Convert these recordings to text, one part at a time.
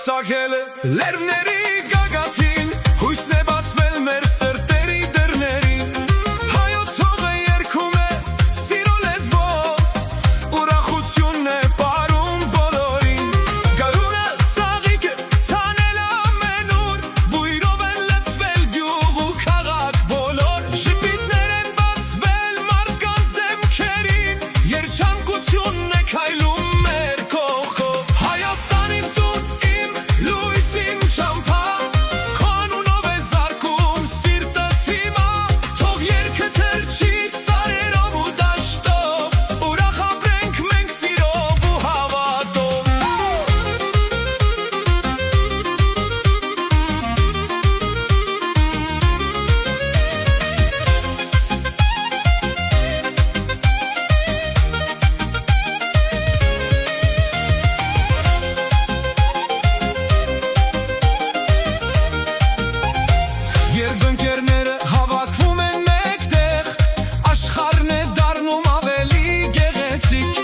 ծագել է լերվների գագաթին հույսն է բացվել մեր սրտերի դռներին հայոց հողը երգում է սիրո լեզվով ուրախությունն է պարում բոլորին գարունը ծաղիկ է ցանել ամենուր բույրով են լցվել գյուղ ու քաղաք բոլոր ժպիտներ են բացվել մարդկանց դեմքերին երջանկությունն է քայլում մեր կողքով Հայաստան իմ տուն իմ լույս իմ ճամփա քո անունով է զարկում սիրտս հիմա թող երգը թրջի սարերով ու դաշտով ուրախ ապրենք մենք սիրով ու հավատով Երբ ընկերները հավաքվում են մեկտեղ աշխարհն է դառնում ավելի գեղեցիկ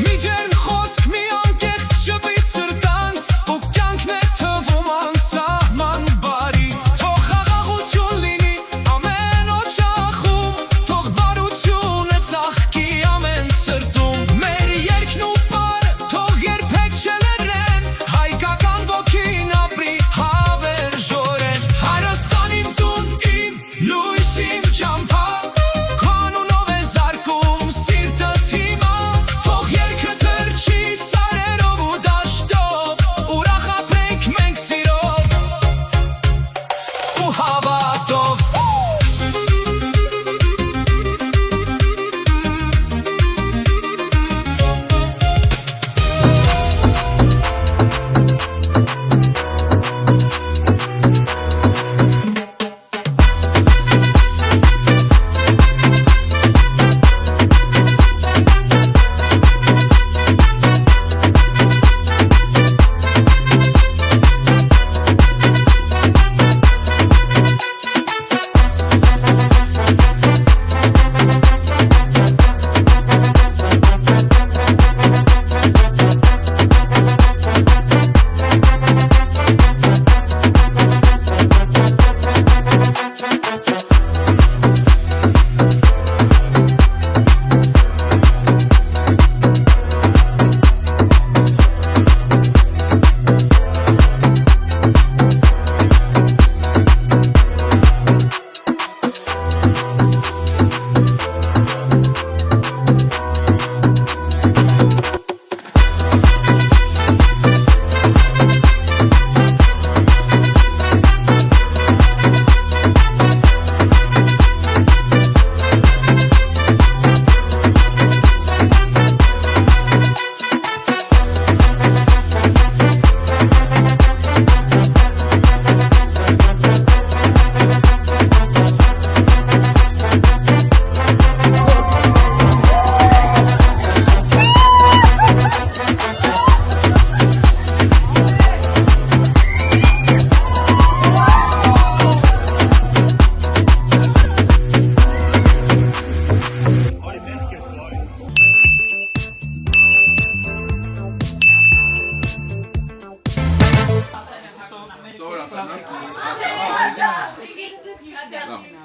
Միջերն խոսք մի անկեղծ շվիտ սրտանց ու կյանքն է թվում անսահման բարի Թող խաղաղություն լինի ամեն օջախում Թող բարությունը ծաղկի ամեն սրտում Մեր երգն ու պարը թող երբեք չլռեն Հայկական ոգին ապրի հավերժորեն Հայաստան իմ տուն իմ լույս իմ ճամփա քո անունով է զարկում սիրտս հիմա թող երգը թրջի սարերով ու դաշտով ուրախ ապրենք մենք սիրով ու հավատով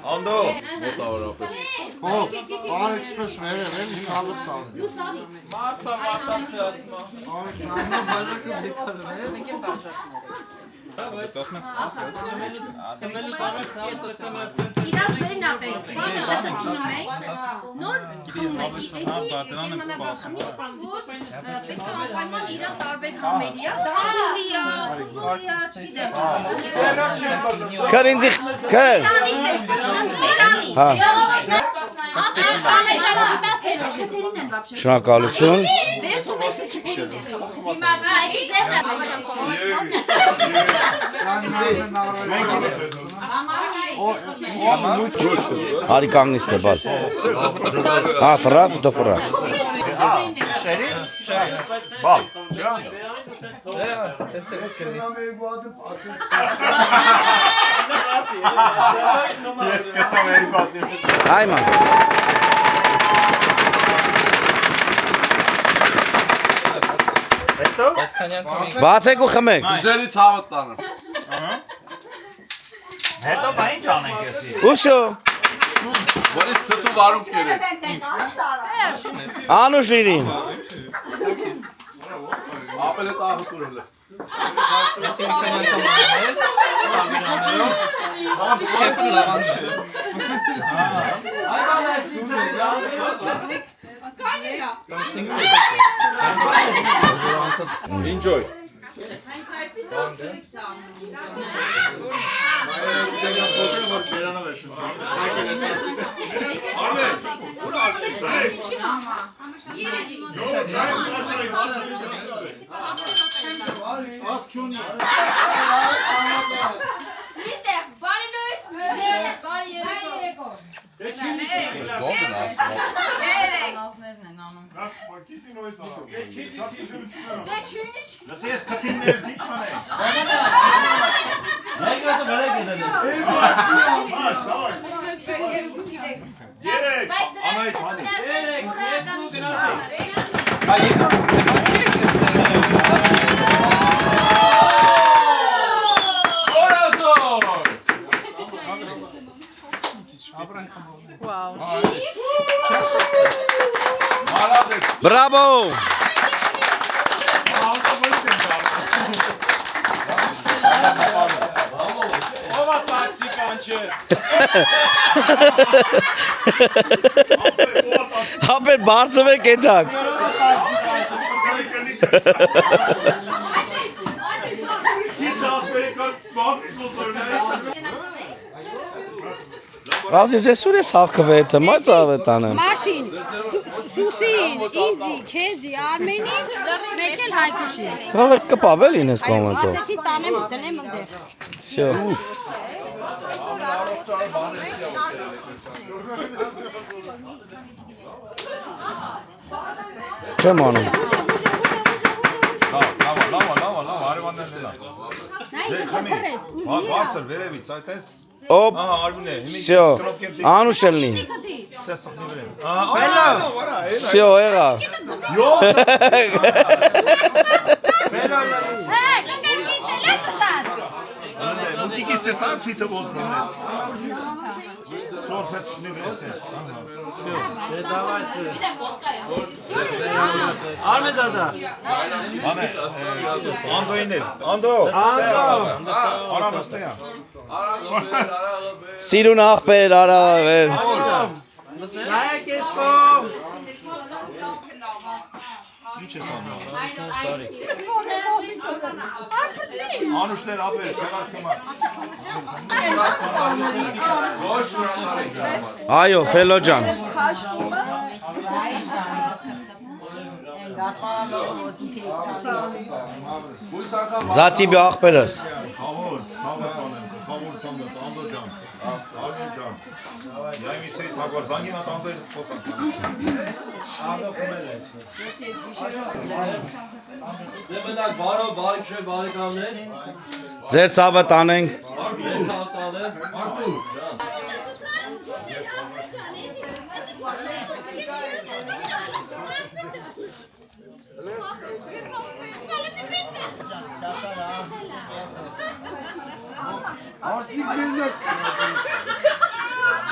Անդո մոտավորապես Բան էքսպրես մեր եմ ցավը տան Մարտա մարտացի ասма Բաժակը դիքալը մենք եմ բաժակները Բայց ասում ես Իրա ձերն ատենց, դետը ծնարեք, նոր խմեք, պետք է պայման իրա տարբեր համերիա, դարուլիա, խուզորիա, չգիտեմ Կար ինձի, կար Շնորհակալություն Արի կանգնից թե բալ Հա, ֆրավ, դո ֆրավ Շերի? Բալ, ջան Ես կտամ էի պատիվ Այման Բացեք ու խմեք։ Դժերի ցավը տանը։ Հետո բա ինչ անենք էսի։ Ուշո։ Որից թթու վարում կերեք։ Անուշ լինի։ Ապել է տաղը տուրել է։ Enjoy. Լսի ես քթիններս ինչ անենք։ Բրավո։ Ո՞վ է տաքսիկանչը։ Հապեր բարձվեք էդակ։ Բազես էսուր ես հաղկվեթը, մայց ավետ անեմ։ Մաշին, Սուսին, ինձի, քեզի, Արմենին, մեկ էլ Հայկուշի։ Հավեր կպավել ինես կոմենտով։ Ասեցի տանեմ, դնեմ ընդեր։ Всё։ Չեմ անում։ Լավ, արևաններն էլա։ Ձեր խմի, բարձր վերևից, այդ ես։ Օպ, Արմինե, всё, Անուշ էլնի։ Всё, եղա։ Մուտիկից տեսար փիթը ոզբրոն է։ Սորսեց նիվես է։ Արմեն դադա։ Անե, Անդոյին էլ, Անդո, արամը ստեյա։ Սիրուն աղբեր, արավեր։ Նայեք ես խոմ։ Ինչ ես անում։ Անուշներ ապեր, տեղարկումա։ Այո, Ֆելո ջան։ Զատիբի աղբերս։ Խավոր ծանոց, Անդո ջան, Արմեն ջան, Յայմիցեի թագվար, զանգի մատ Անդոյ խոսանք։ Ձեր մենակ բարով, բարիք շեր, բարիքավներ։ Ձեր ցավը տանենք։ Ձեր ցավ տանեմ։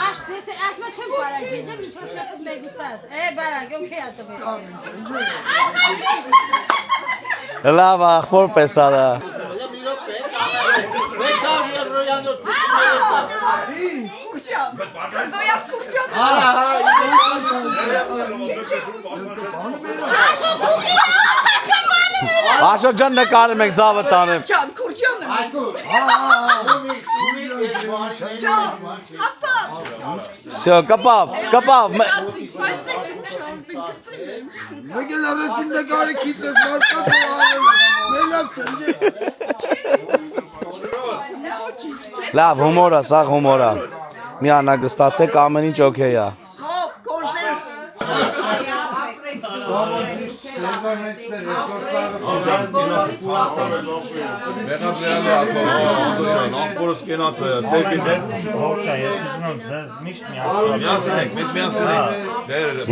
Աշ, դեսը, ասմա չեմ բարակ, ջեջեմ, ինչոր շեպս մեկ ուստատ։ Բարակ, յոքեյ ատվեք։ Լավ աղբոր պես արա։ Աշո ջան նկարում ենք ձավը տանեմ։ Всё, կապավ։ Մեկ էլ արեսին նկարի քիծ ես մարդկանց մելակ չնջի։ Լավ, հումորա, սա հումորա։ Մի անագստացեք ամեն ինչ օքեյ է։ Աղբորս կենաց է, սեպին է։ Հորճա, ես ուզում եմ ձեզ միշտ միացնել։ Միասին եք, մեկ միասին եք։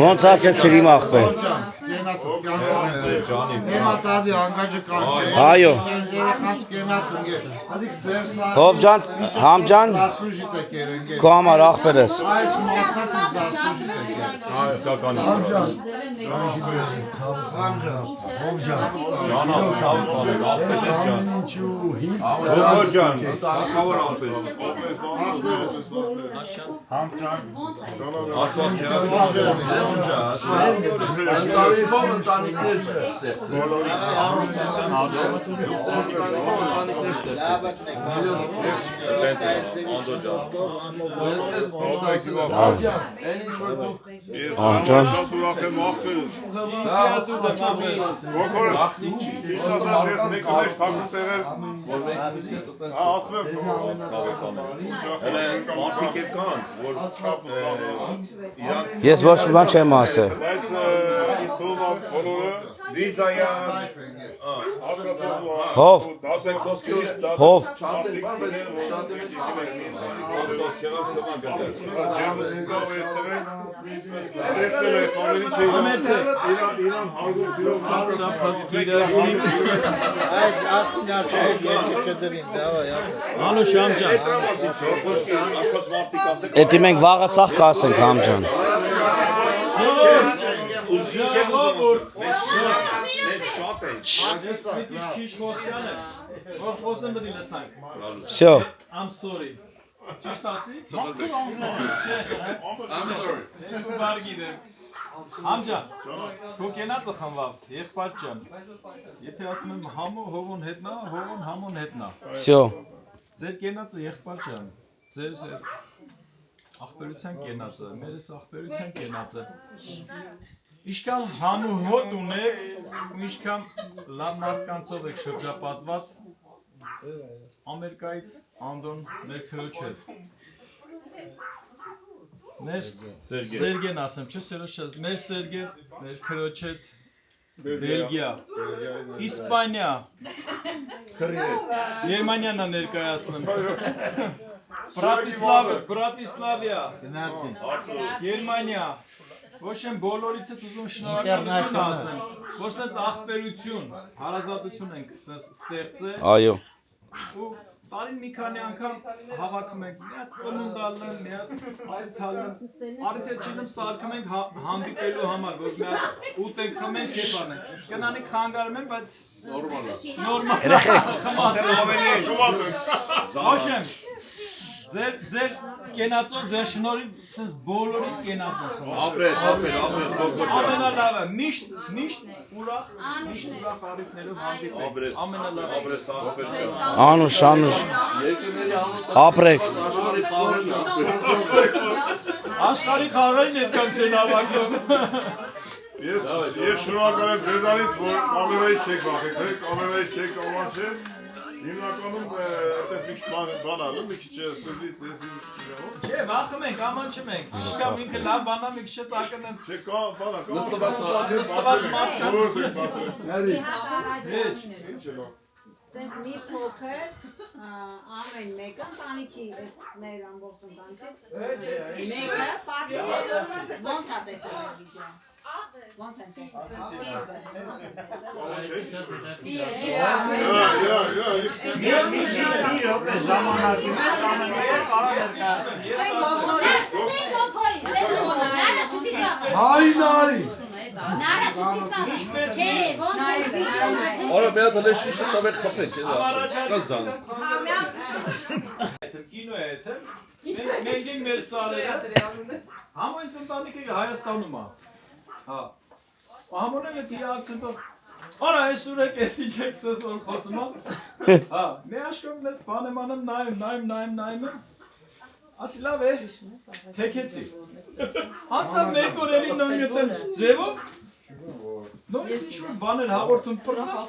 Ոնց ասեցիր իմ աղբեր։ կենացը կյանքում Էմա տադի անգաջը կանջը Այո Երեխանց կենաց ընգեր Ադիք ձեր սա Հովջան, Համջան Զասուժիտ եք երենգեր Քո համար ախպեր ես Այս մասնատի զասուժիտ եք Իսկական Համջան Ջանա ցավ բաներ ախպեր ջան Ողոր ջան թակավոր ախպեր Համջան Աստված քեզ Տարիբով ընտանիքներ ստեղծել։ Համջան Ես ոչ մի բան չեմ ասել Բայց ինձ թվում է բոլորը վիզայա Հով դասեք խոսքեր Հով Չասել բան, բայց շատ է Էդի մենք վաղը սաղ կասենք Համջան Всё I'm sorry. Ճիշտ ասի։ I'm sorry. Համջան, քո կենացը խմվավ, եղբայր ջան։ Եթե ասում եմ համո հովոն հետնա, հովոն համոն հետնա։ Всё Ձեր կենացը եղբայր ջան, ձեր ախպերության կենացը, մերս ախպերության կենացը։ Իշքան համու հոտ ունեք, իշքան լավ մարդկանցով եք շրջապատված Ամերիկայից Անդոն մեր քրոջ հետ։ Մեր Սերգեն ասեմ, չէ, Սերոջ չէ, մեր Սերգեն, մեր քրոջ հետ Բելգիա, Իսպանիա, Գերմանիան ներկայացնում։ Բրատիսլավիա, Գերմանիա, ոչ եմ բոլորից է ուզում շնորհակալություն ասեմ, որ սենց ախպերություն, հարազատություն ենք ստեղծել։ Այո Ու տարին մի քանի անգամ հավաքում ենք, մի հատ ծնունդ ալնեմ, մի հատ այլ թալնեմ, արդեն չինեմ սարքում ենք հանդիպելու համար, որ մի հատ ուտ ենք խմենք, կեփ անենք, կնանենք խանգարում ենք, բայց նորմալ Ոչ եմ, ձեր կենացով, ձեր շնորհիվ, սենց բոլորիս կենացով Ապրես Ամենալավը, միշտ ուրախ առիթներով հանդիպենք, ամենալավը Անուշ, Անուշ Ապրեք Աշխարհի խաղերին հետ կամ չեն հավաքում Ես շնորհակալ եմ ձեզանից, որ ամենայից չեք վախեցեք, ամենայից չեք ամանչել Հիմնականում այդպես մի քիչ բան ալու, մի քիչ ստուդից ես մի քիչ Չէ, վախում ենք, ամանչում ենք, իշքամ ինքը լավ բանա մի քիչ տակնեմ Չէ, կա բանա, կա Նստված մարդկա Բոլորս ենք բացել Սենց մի փոքր ամեն մեկը ընտանիքի մեր ամբողջ ընտանիքը մեկը պատի ոնց է տեսել այդ վիդեոն Ոնց են տեսել Արա մի հատ հլես շիշը տավեք խփեք, կա զան Կինո է եթե, մենք ենք մեր սարերը Համոյնց ընտանիքը Հայաստանում է Համոն են էտի ակցենտով Արա ես ուրեք ես ինչ եք սես որ խոսում Մի աշկով նես բան եմ անում նայում Ասի լավ է, թեքեցի Անցավ մեկ օր էլի նոյնգետեմ ձևով Նորից ինչ-որ բաներ հաղորդում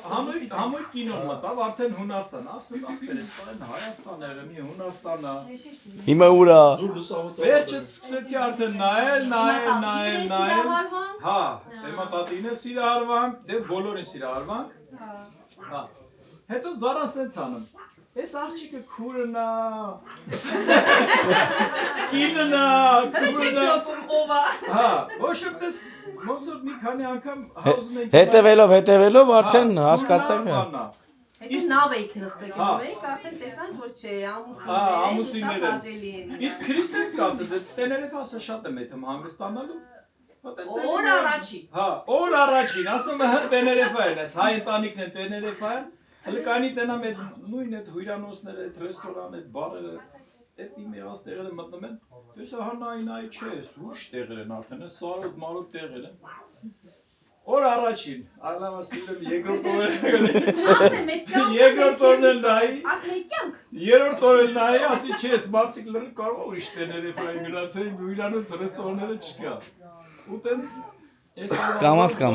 համոյ կինոն մտավ, արդեն Հունաստան, ասում ախպեր ես պարեն Հայաստան եղեմի, Հունաստանա Հիմա ուրա Վերջը սկսեցի արդեն նայել Հա, եմա տատին է սիրահարվանք, դե բոլոր է սիրահարվանք Հետո զարան սենց անում Այս աղջիկը քուրնա։ Կիննա, քուրնա։ Հա, ոչ դες ոնց որ մի քանի անգամ հաուզում ենք։ Հետևելով արդեն հասկացանք։ Իսկ նավ էիք նստեք, եք արդեն տեսանք, որ չէ, ամուսինները հաճելի են։ Իսկ Քրիստոս կասը, տեներև ասա շատ եմ եթեմ հանգստանալու։ Օր առաջին։ Հա, օր առաջին, ասում է տեներև են, հայ ընտանիքն են տեներև են, հլը կանի տենամ էդ նույն էդ հույրանոցները, էդ ռեստորան, էդ բարերը, էդ իմ եղած տեղերը մտնում են, տեսա հա նայի չէ, ուրիշ տեղեր են արդեն, սարոտ մարոտ տեղեր են։ Օր առաջին, ալավա սիրեմ երկրորդ օրը երկրորդ օրն էլ նայի, երորդ օրը նայի, ասի չես, մարդիկ լրը կարող ուրիշ տեներև այն գնացեին, հույրանոց ռեստորանները չկա, ու տենց Կամաց Մի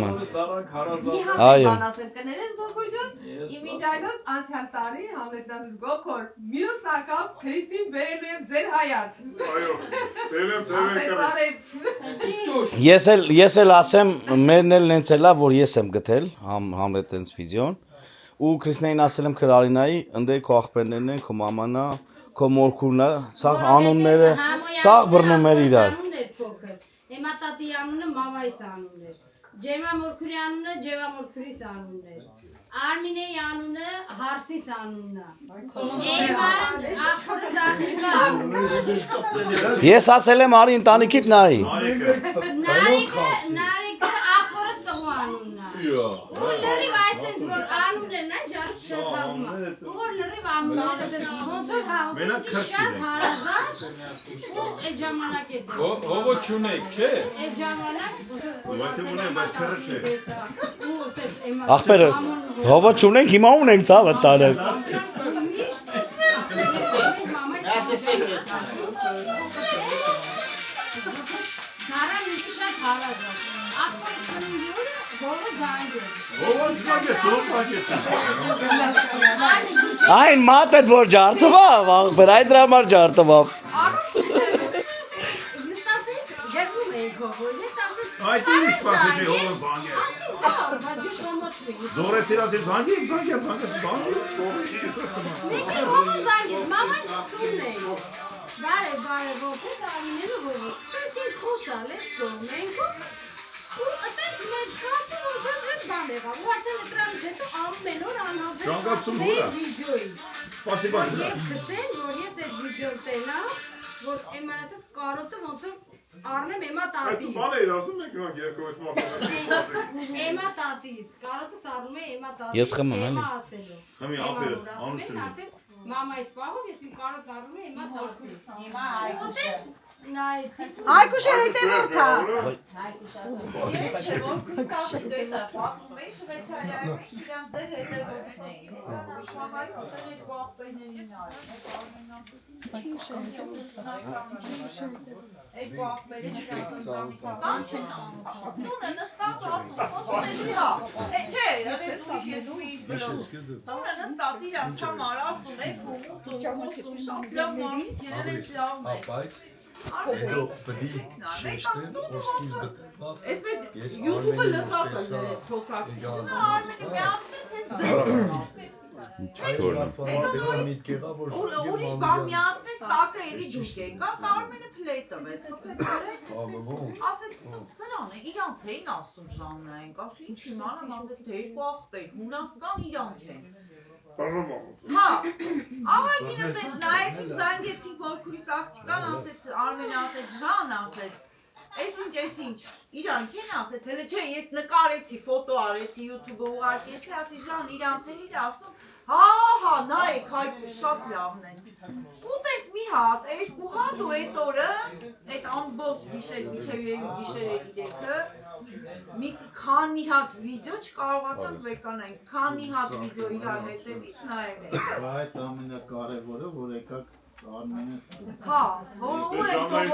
բան ասեմ, կներես Գոգոր ջան, իմ իջայնոց անցյալ տարի համետնազից Գոգոր, մյուս ակապ Քրիստին բերելու եմ ձեր հայաց։ Այո, Ես էլ ասեմ, մերն էլ նենց էլա, որ ես եմ գտել, համլետ տենց վիդեոն, ու Քրիստինային ասել եմ Քրարինայի, ընդե քո աղբերներն են, քո մամանա, քո մորքուրնա, սաղ անունները, սաղ բռնում էր իրար։ Հիմա տատի անունը մամայիս անունն էր, Ջեմա Մորքուրի անունը Ջեմա Մորքուրիս անունն էր, Արմինեի անունը Հարսիս անունն է, ախորս աղջիկա անունը։ Ես ասել եմ արի ընտանիքիդ նայի։ Նարեկը ախորս տղու անունն է։ Որ լրիվ այսենց որ անուններն են ջարս շատ հավում է, որ լրիվ անունները ոնց որ հաղորդի շատ հարազատ ու այդ ժամանակ է դեպ։ Հողը չունեք, չէ։ Այդ ժամանակ Ովեթե ունեմ, բայց քրը չէ։ Ախպերը, հովը չունենք, հիմա ունենք ծավը տարեք։ Նարան ինքը շատ հարազատ։ Ախպորս ծննդի օրը հողը զանգ է։ Ո՞ւր զանգ է, դու զանգ է։ Այն մատ էդ որ ջարդվավ, ախպեր, այդ դրա համար ջարդվավ։ Այդ ուրիշ բան չէ, հողը զանգ է։ Զորեցիր ասել զանգ է, Մեկը հողը զանգ է, մաման ծտունն է։ Բարև, որպես արինելու հողը, սկսեցին խոսալ, ես կողմենքո, ու ըտենց մեր շատը որպես ես բան եղավ, ու արդեն էտրանից հետո ամեն օր անհավես մեր վիդյոյի։ Եվ կծեն, որ ես այդ վիդյոն տենամ, որ էման ասած կարոտը ոնց որ առնեմ էմա տատից։ Այդ բան էիր ասում եք նրանք երկու այդ մարդը։ Էմա տատից, կարոտս առնում է էմա տատից, Ես խմում եմ, էմա ասելով։ Խմի ապերը, անուշել եմ։ Մամայիս պահով ես իմ կարոտ առնում է էմա տատից։ Էմա այգուշը։ Այգուշը հետևորդ է։ Ես չէ, որ կուսակը դետա, պատում էի Շվեյցարիայում իրանց դեր հետևորդն էին։ Շահարի ուտեն այդ գողպեներին այլ։ Այդ գողպերին բան չեն անում։ Նունը նստած ասում, խոսում է հա։ Չէ, ես ուրիշ բլոկ։ Նունը նստած իրանց համար ասում է, խոսում շատ լավ մարդիկ են այս լավ մեկ։ Հետո բդի շեշտեն, ոսկին բտելված, ես YouTube-ը լսած եմ ներետ խոսակի։ Ուրիշ բան միացվեց, տակը էլի դուշ եկա, Կարմենը փլեյ տվեց, ասեց, սրան է, իրանց էին ասում Ժաննային, ասում ինչ իմանամ, ասեց, թե երկու աղբեր, Հունաստան իրանք են։ Հա, աղագինը տես նայեցինք, զանգեցինք Մորքուրիս աղջիկան, ասեց, Արմենը ասեց, Ժան ասեց, Էս ինչ, իրանք են ասեց, հելը չէ, ես նկարեցի, ֆոտո արեցի, YouTube-ը ուղարկեցի, ասի Ժան, իրանք են իր ասում, հա, նայեք, հայք շատ լավն են։ Ու տենց մի հատ, երկու հատ ու այդ օրը, այդ ամբողջ գիշեր, միջև գիշերերի դեպքը, մի քանի հատ վիդեո չկարողացանք վեկանանք, քանի հատ վիդեո իրար հետևից նայել ենք։ Բայց ամենակարևորը, որ եկակ Արմենից Հա, որ եկան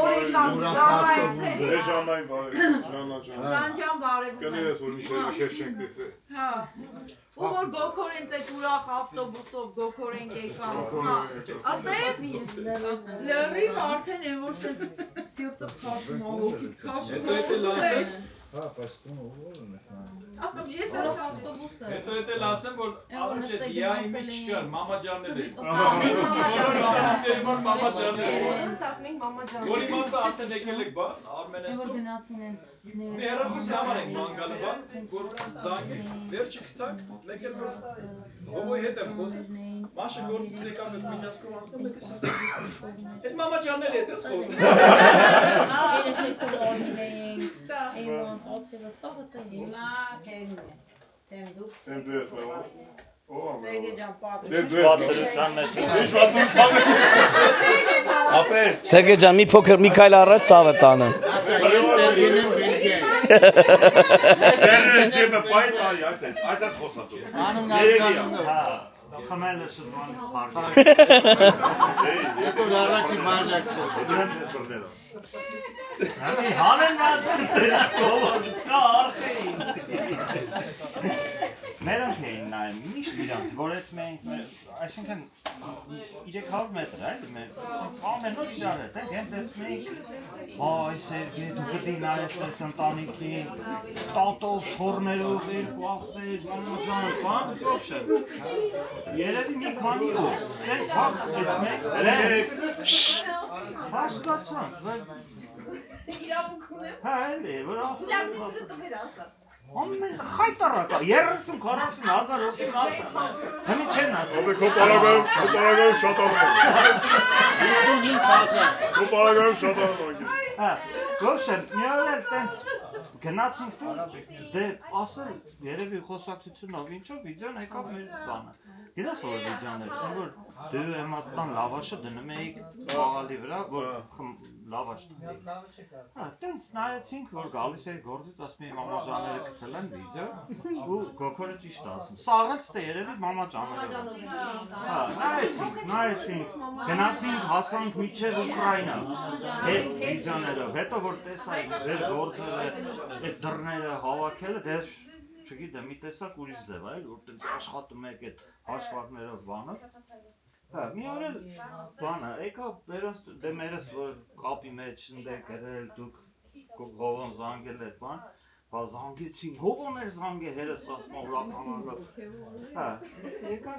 Ժանջան բարև Կներես, որ միշտ քեզ չենք տեսել։ Հա, ու որ գոքորենց այդ ուրախ ավտոբուսով գոքորենք եկան, հա, ատև լրիվ արդեն են, որ սենց սիրտը խաշում, ահոգիտ խաշում, Հետո էլ ասեմ, որ առաջ է դիայի մեջ չկար, մամաջաններ էր։ Որ իմացա ասեն եկել եք բան, Արմենեստում։ Մի հեռախոսի համար ենք մանգալը բան, որ զանգի, վերջի կտակ, մեկ էլ որ հովոյ հետ եմ խոսում, մաշը գործուց եկավ հետ միջասկում ասեմ, մեկ ես ասեմ, հետ մամաջաններ հետ ես խոսում։ Սերգեյ ջան, մի փոքր մի քայլ առաջ ցավը տանը։ Սերգեյ ջեբը պայտ այ այսպես խոսած։ Անում գազգանում։ Խմելը շուտմանից պարտի։ Ես որ առաջի բաժակը։ Հանի հալեն դրանք կա արխեին։ Մերոնք էին նայում, միշտ իրանք, որ այդ մենք, այսինքն 300 մետր, այլ մեր ամենուր իրար հետ, հենց այդ մենք, այ Սերգեյ, դու գտի նայես այս ընտանիքին, տատով, թորներով, երկու ախպեր, մամուժան, բան, ոչ է, երևի մի քանի օր, դες հաց այդ մենք, հասկացանք, իրավունքում եմ, հա, էլի, որ իրավունքը տվեր ասա, ամեն խայտարակա 30-40 հազար հոգի մարդ հմի չեն ասել քո պարագայում շատ ամեն 55 հազար քո պարագայում շատ ամեն հա գոշը մի օր էլ տենց գնացինք դու դե ասել երևի խոսակցությունով ինչով վիդեոն եկավ մեր բանը գիտես որ վիդեոն էր որ դու եմատան լավաշը դնում էի խաղալի վրա որ լավաշ հա տենց նայեցինք որ գալիս էր գործից ասում էի մամաջաները գցել են վիդեո ու գոքորը ճիշտ ասում սաղից թե երևի մամաջաները հա նայեցինք գնացինք հասանք միջև Ուկրաինա հետ վիդեոներով հետո որ տեսայի ձեր գործերը այդ դռները հավաքելը դե չգիտեմ մի տեսակ ուրիշ ձև այլ որ տենց աշխատում եք այդ հաշվարկներով բանով հա մի օր էլ բանը եկա դե մերս որ կապի մեջ ընդ գրել դուք հովոն զանգել եք բան բա զանգեցին հովոն էր զանգե հերս ասում ուրախանալով հա եկա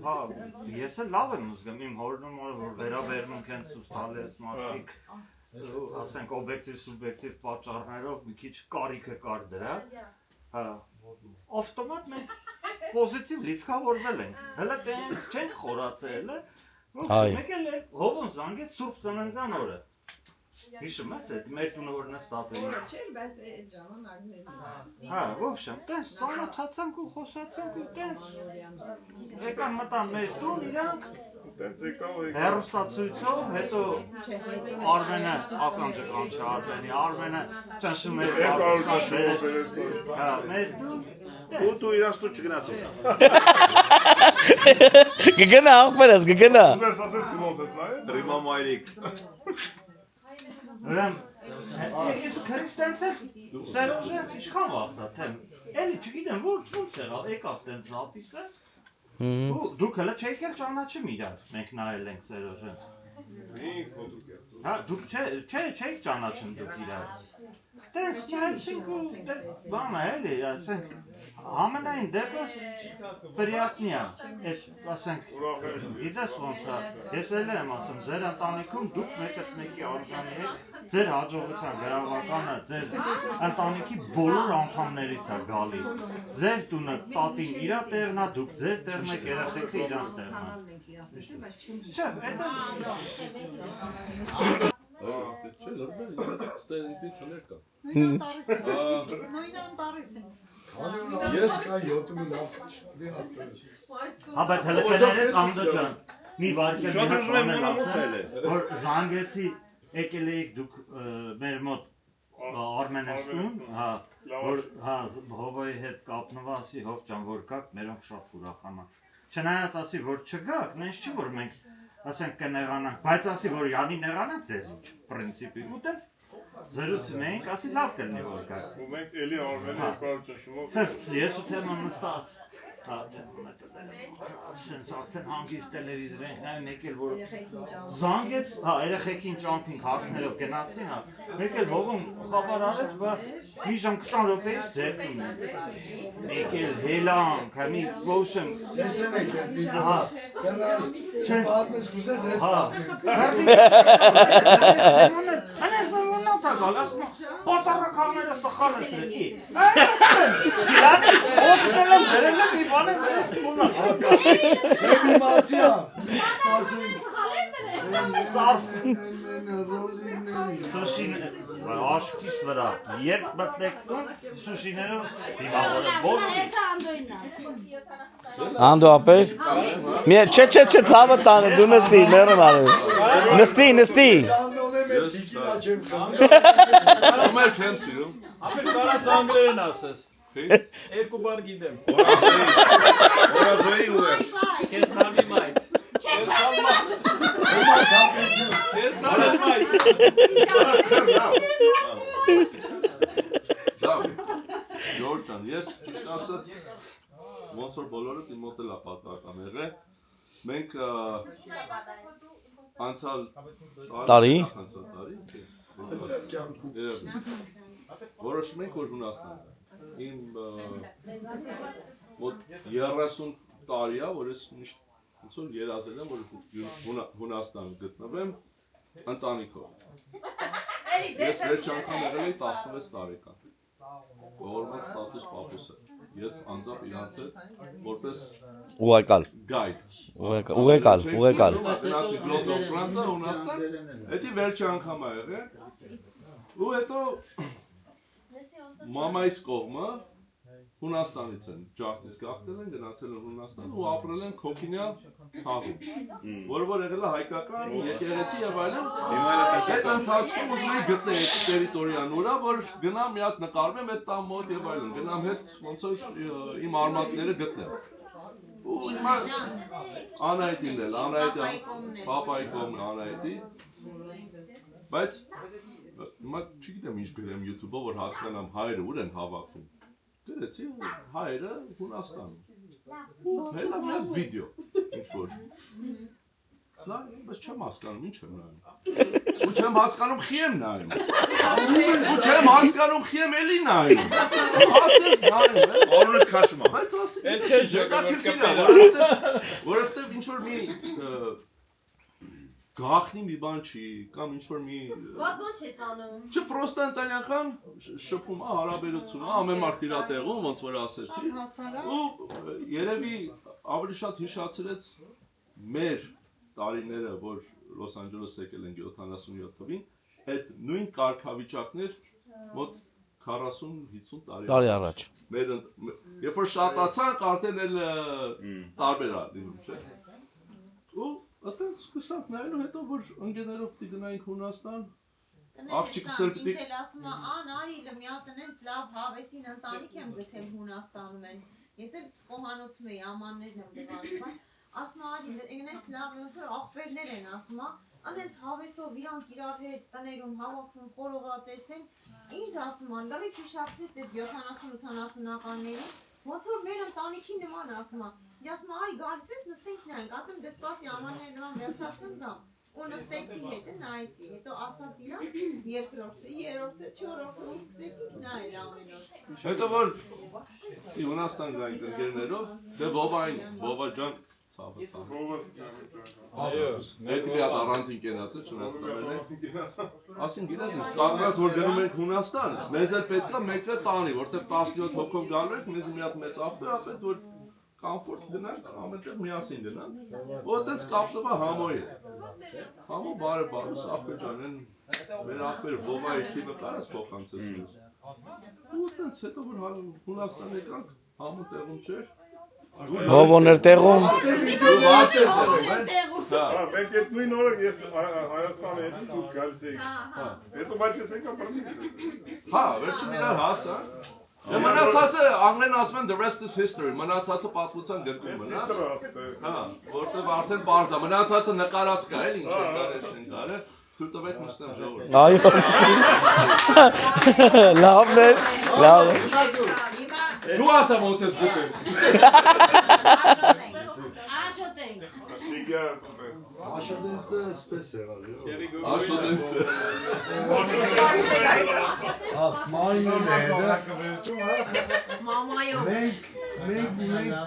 հա ես էլ լավ եմ զգում իմ հորնումորը որ վերաբերմունք են ցույց տալիս մարդիկ ասենք օբյեկտիվ սուբյեկտիվ պատճառներով մի քիչ կարիքը կար դրա հա ավտոմատ մենք պոզիտիվ լիցքավորվել ենք հələ տենց չենք խորացել մեկ էլ հովոն զանգեց Սուրբ Ծննդյան օրը հիշում ես այդ մեր տունը որ նստած էինք չէր բայց այդ ժամանակներն հա ոբշեմ տենց ծանոթացանք ու խոսացանք ու տենց եկան մտան մեր տուն իրանք տենց եկավ հեռուստացույցով հետո Արմենը ականջը կանչի Արմենը ճնշում էր հա մեր ու դու իրանց տուն չգնացի Կգնա ախպերս կգնա Ես ասես դու ոնց ես նայել դրիմա մայրիկ Ուրեմն Եզու քրիստոնյա Սերոժը ինչքան վաղտա թե էլի չգիտեմ ոնց եղավ եկավ տենց զապիսը ու դուք հələ չեք էլ ճանաչում իրար մենք նայել ենք Սերոժը հա դուք չեք ճանաչում դուք իրար տենց չայցինք ու բանը էլի ասենք Ամենայն դեպս պրիատնիա, ասենք, գիտես ոնց է, ես էլ եմ ասում, ձեր ընտանիքում դուք մեկի արժանի եք, ձեր հաջողության գրավականը, ձեր ընտանիքի բոլոր անդամներից է գալի, ձեր տունը տատին իրա տեղն է, դուք ձեր տեղն եք, երեխեքը իրանց տեղն է։ Չէ, Չէ, լրբել, ստենից հներ կա։ նույնան տարից են Ես Հա բայց հələ կներես Անդո ջան մի վարկել Շատ ուզում եմ մոնամոցել է որ զանգեցի եկել էիք դուք մեր մոտ Արմենեստում հա որ հա հովոյի հետ կապնվասի հով ջան որ գաք մերոնք շատ ուրախանան չնայած ասի որ չգաք նենց չի որ մենք ասենք կնեղանանք բայց ասի որ յանի նեղանանք ձեզ ինչ պրինցիպի ու տես Զրուցում էինք, ասի լավ կլինի որ գաք։ Ու մենք էլի Արմենը երկար ճնշումով ես ու թեման նստած Sense արդեն հանգիստ տելևիզորին մեկ էլ որ զանգեց, հա, երեխեքին ճամփին հարցներով գնացին, հա, մեկ էլ հողում խաբար արեց, բա մի ժամ 20 րոպեից ձերքում է։ Մեկ էլ հելանք, հա, մի գոշեմ։ Եսեն եք դիջա, հա, գնաց, պատմես կուզես ես պատմենք։ Անես մոննոց ակալ, ասում, պատառականները սխալ ես նետի։ Օգնել եմ, դրել եմ, մի բան եմ, Սեբի մացիա, սպասենք, Սուշին, աշկիս վրա, երբ մտնեք տուն, սուշիներով դիմավորը բոլ Անդո ապեր, չէ, ծավը տանը, դու նստի, մերն արև, նստի Ամեր չեմ սիրում Ապեր կարաս անգլերեն ասես Երկու բար գիտեմ Որազոյի ու էր Կես նալվի մայք Կես նալվի մայք Լավ Ժորժ ջան, ես ճիշտ ասած ոնց որ բոլորը իմ մոտ էլ պատահական եղել Մենք անցյալ տարի որոշում ենք որ Հունաստան իմ մոտ 30 տարի է որ ես միշտ ոնց որ երազել եմ որ Հունաստան գտնվեմ ընտանիքով ես վերջ անգամ եղել եմ 16 տարեկան Գողորմած ստատուս պապուսը Ես անձամբ իրանց հետ որպես ուղեկալ Գնացի գլոբալ Ֆրանսա Հունաստան Էդի վերջի անգամ ա եղել ու հետո մամայիս կողմը Հունաստանից են ջարդից գաղթել են գնացել են Հունաստան ու ապրել են Քոքինյա քաղաքում որը որ եղել է հայկական եկեղեցի եւ այլն այդ ընթացքում ուզում էի գտնել այդ տերիտորիան ուրա որ գնամ մի հատ նկարվեմ այդ տան մոտ եւ այլն գնամ հետ ոնց որ իմ արմատները գտնեմ ու հիմա Անահիտին էլ Անահիտը պապայի կողմն Անահիտի բայց հիմա չգիտեմ ինչ գրեմ YouTube-ով որ հասկանամ հայերը ուր են հավաքվում Գրեցի հայերը Հունաստանում Հելա մի հատ վիդեո ինչ-որ Լավ, բայց չեմ հասկանում, ինչ եմ նայում Ու չեմ հասկանում խի եմ նայում Ու չեմ հասկանում խի եմ էլի նայում Ասես նայում Անունը քաշում Բայց ասես որովհետև ինչ-որ մի գախնի մի բան չի, կամ ինչ-որ մի... Ված բան չես անում։ Չէ, պրոստա ընտանյական շփում հարաբերություն, ամեն մարդ իրա տեղում, ոնց որ ասեցի, ու երևի ավելի շատ հիշացրեց մեր տարիները, որ Լոս Անջելես եկել են 77 թվին, այդ նույն կարգավիճակներ մոտ 40-50 տարի առաջ։ Երբ որ շատացանք, արդեն էլ տարբեր է լինում, չէ։ Ու Այդտենց սկսանք նայելու հետո, որ ընկերներով պիտի գնայինք Հունաստան, աղջիկս էլ պիտի... Ինձ էլ ասում է, Արիլը մի հատ նենց լավ հավեսին ընտանիք եմ գտել Հունաստանում են, ես էլ խոհանոցում էի, ամաններն եմ դվանում, ասում է Արիլը, նենց լավ ոնց որ աղբերներ են ասում, անենց հավեսով իրանք իրար հետ տներում հավաքվում խորոված էսեն, ինձ ասում է, լրիվ հիշացրեց այդ 70-80-ականների, ոնց որ մեր ընտանիքի նման ասում է, ասում արի գալիս ես նստենք նայենք, ասեմ դե սպասի ամաններ նման վերջացնեմ գամ, ու նստեցի հետը նայեցի, հետո ասաց իրան երկրորդը, երրորդը, չորրորդը ու սկսեցինք նայել ամեն օր։ Հետո որ Հունաստան գայինք ընկերներով, դե Բոբա ջան ցավը տան։ Այդ մի հատ առանձին կենացը չնացնվել ենք։ Ասին գիտես ինչ, կանգնած որ գնում ենք Հունաստան, մեզ էլ պետք է մեկը տանի, որտեղ 17 հոգով գալու ենք, մեզ մի հատ մեծ ավտո է, ապետ որ կամֆորտ գնանք, ամենտեղ միասին գնանք, ու այդենց կապտվա համոյի։ Համո բարս աղբեր ջան, մեր աղբեր Բոբայի թիվը կարաս փոխանցես մեզ։ Ու այդենց հետո որ Հունաստան եկանք, համո տեղում չէր, Ովոներ տեղում։ Մենք այդ նույն օրը ես Հայաստանը հետ դուք գալիս էիք։ Հետո բայց ես եկա բռնի։ Հա, վերջին իրար հասա։ Մնացածը անգլեն ասում են the rest is history, մնացածը պատմության գրքում մնաց։ Հա, որտեղ արդեն բարձ է, մնացածը նկարած կա, էլ ինչ կար է, շնկարը, թույլ տվեք նստեմ ժողովուրդ։ Այո։ Լավն է, լավ։ Դու ասա ոնց ես գտել։ Աշոտենք։ Աշոտենցը սպես եղավ։ Աշոտենցը։ Մարինն է դա։ Մամայով։ Մենք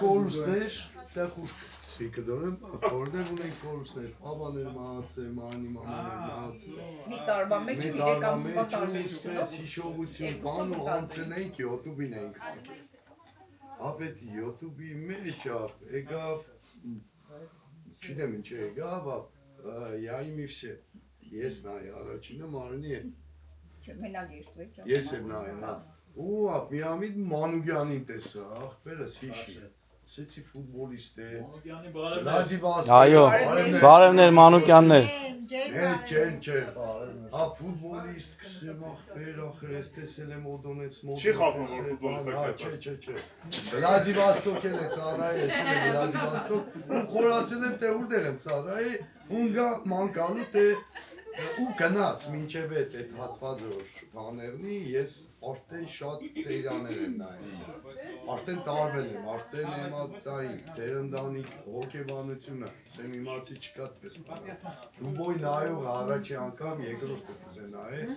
կորուստներ դա խուշք սկսվի կդորեմ, որտեղ ունենք կորուստներ, պապաներ մահացել, մարանի մամաներ մահացել։ Մի տարվա մեջ իրական սպատարվեցպես հիշողություն, բան ու անցել ենք յոտուբին ենք հակել։ Ապետ յոտուբի մեջ եկավ, չգիտեմ ինչ եկավ, яй մի վսե, ես նայ առաջինը մարանի է։ Ես եմ նայ, ու միամիտ Մանուկյանին տեսա, աղբերս հիշի։ Սեցի ֆուտբոլիստ է։ Այո, բարևներ Մանուկյաններ։ Ջեն։ Հա ֆուտբոլիստ կսեմ ախպեր, ախր ես տեսել եմ օդոնեց մոտ։ Չի խաղում որ ֆուտբոլիստը։ Չէ։ Վլադիվաստոկ էլ է ծառայի, ես եմ Վլադիվաստոկ, ու խորացել եմ թե որտեղ եմ ծառայի, ունգա մանկալու թե ու գնաց մինչև այդ հատվածը բաներնի ես արդեն շատ սերիաներ եմ նայել, արդեն տարվել եմ, արդեն եմա տային, ծերնդանիք, հոգեբանությունը, սեմ իմացի չկա տպես բանը, դուբոյ նայող առաջի անգամ երկրորդ տպուզ է նայել,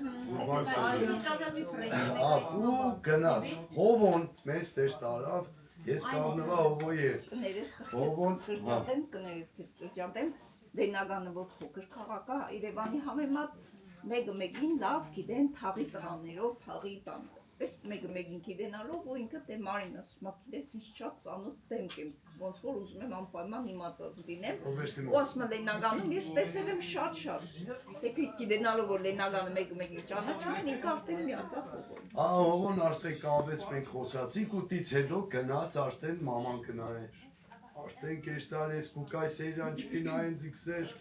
ու գնաց, հովոն մեզ տեր տարավ, ես կավնվա հովոյ է, հովոն, Դենագանը որ փոքր քաղաք է, Երևանի համեմատ մեկը-մեկին լավ գիտեն թաղի տղաներով, թաղի բան։ Պես մեկը-մեկին գիտենալով ու ինքը դե Մարին ասում է, գիտես ինչ շատ ծանոթ դեմք եմ, ոնց որ ուզում եմ անպայման իմացած լինեմ։ Ու ասում է Դենագանում ես տեսել եմ շատ։ Դե գիտենալով որ Դենագանը մեկը-մեկին ճանաչում են, ինքը արդեն միացավ հովոն։ Հովոն արդեն կավեց մենք խոսացինք ու տից հետո գնաց արդեն մաման կնայեր։ Արդեն կեշ տար ես կուկայ սերյան չի նայեն ձիքսեր,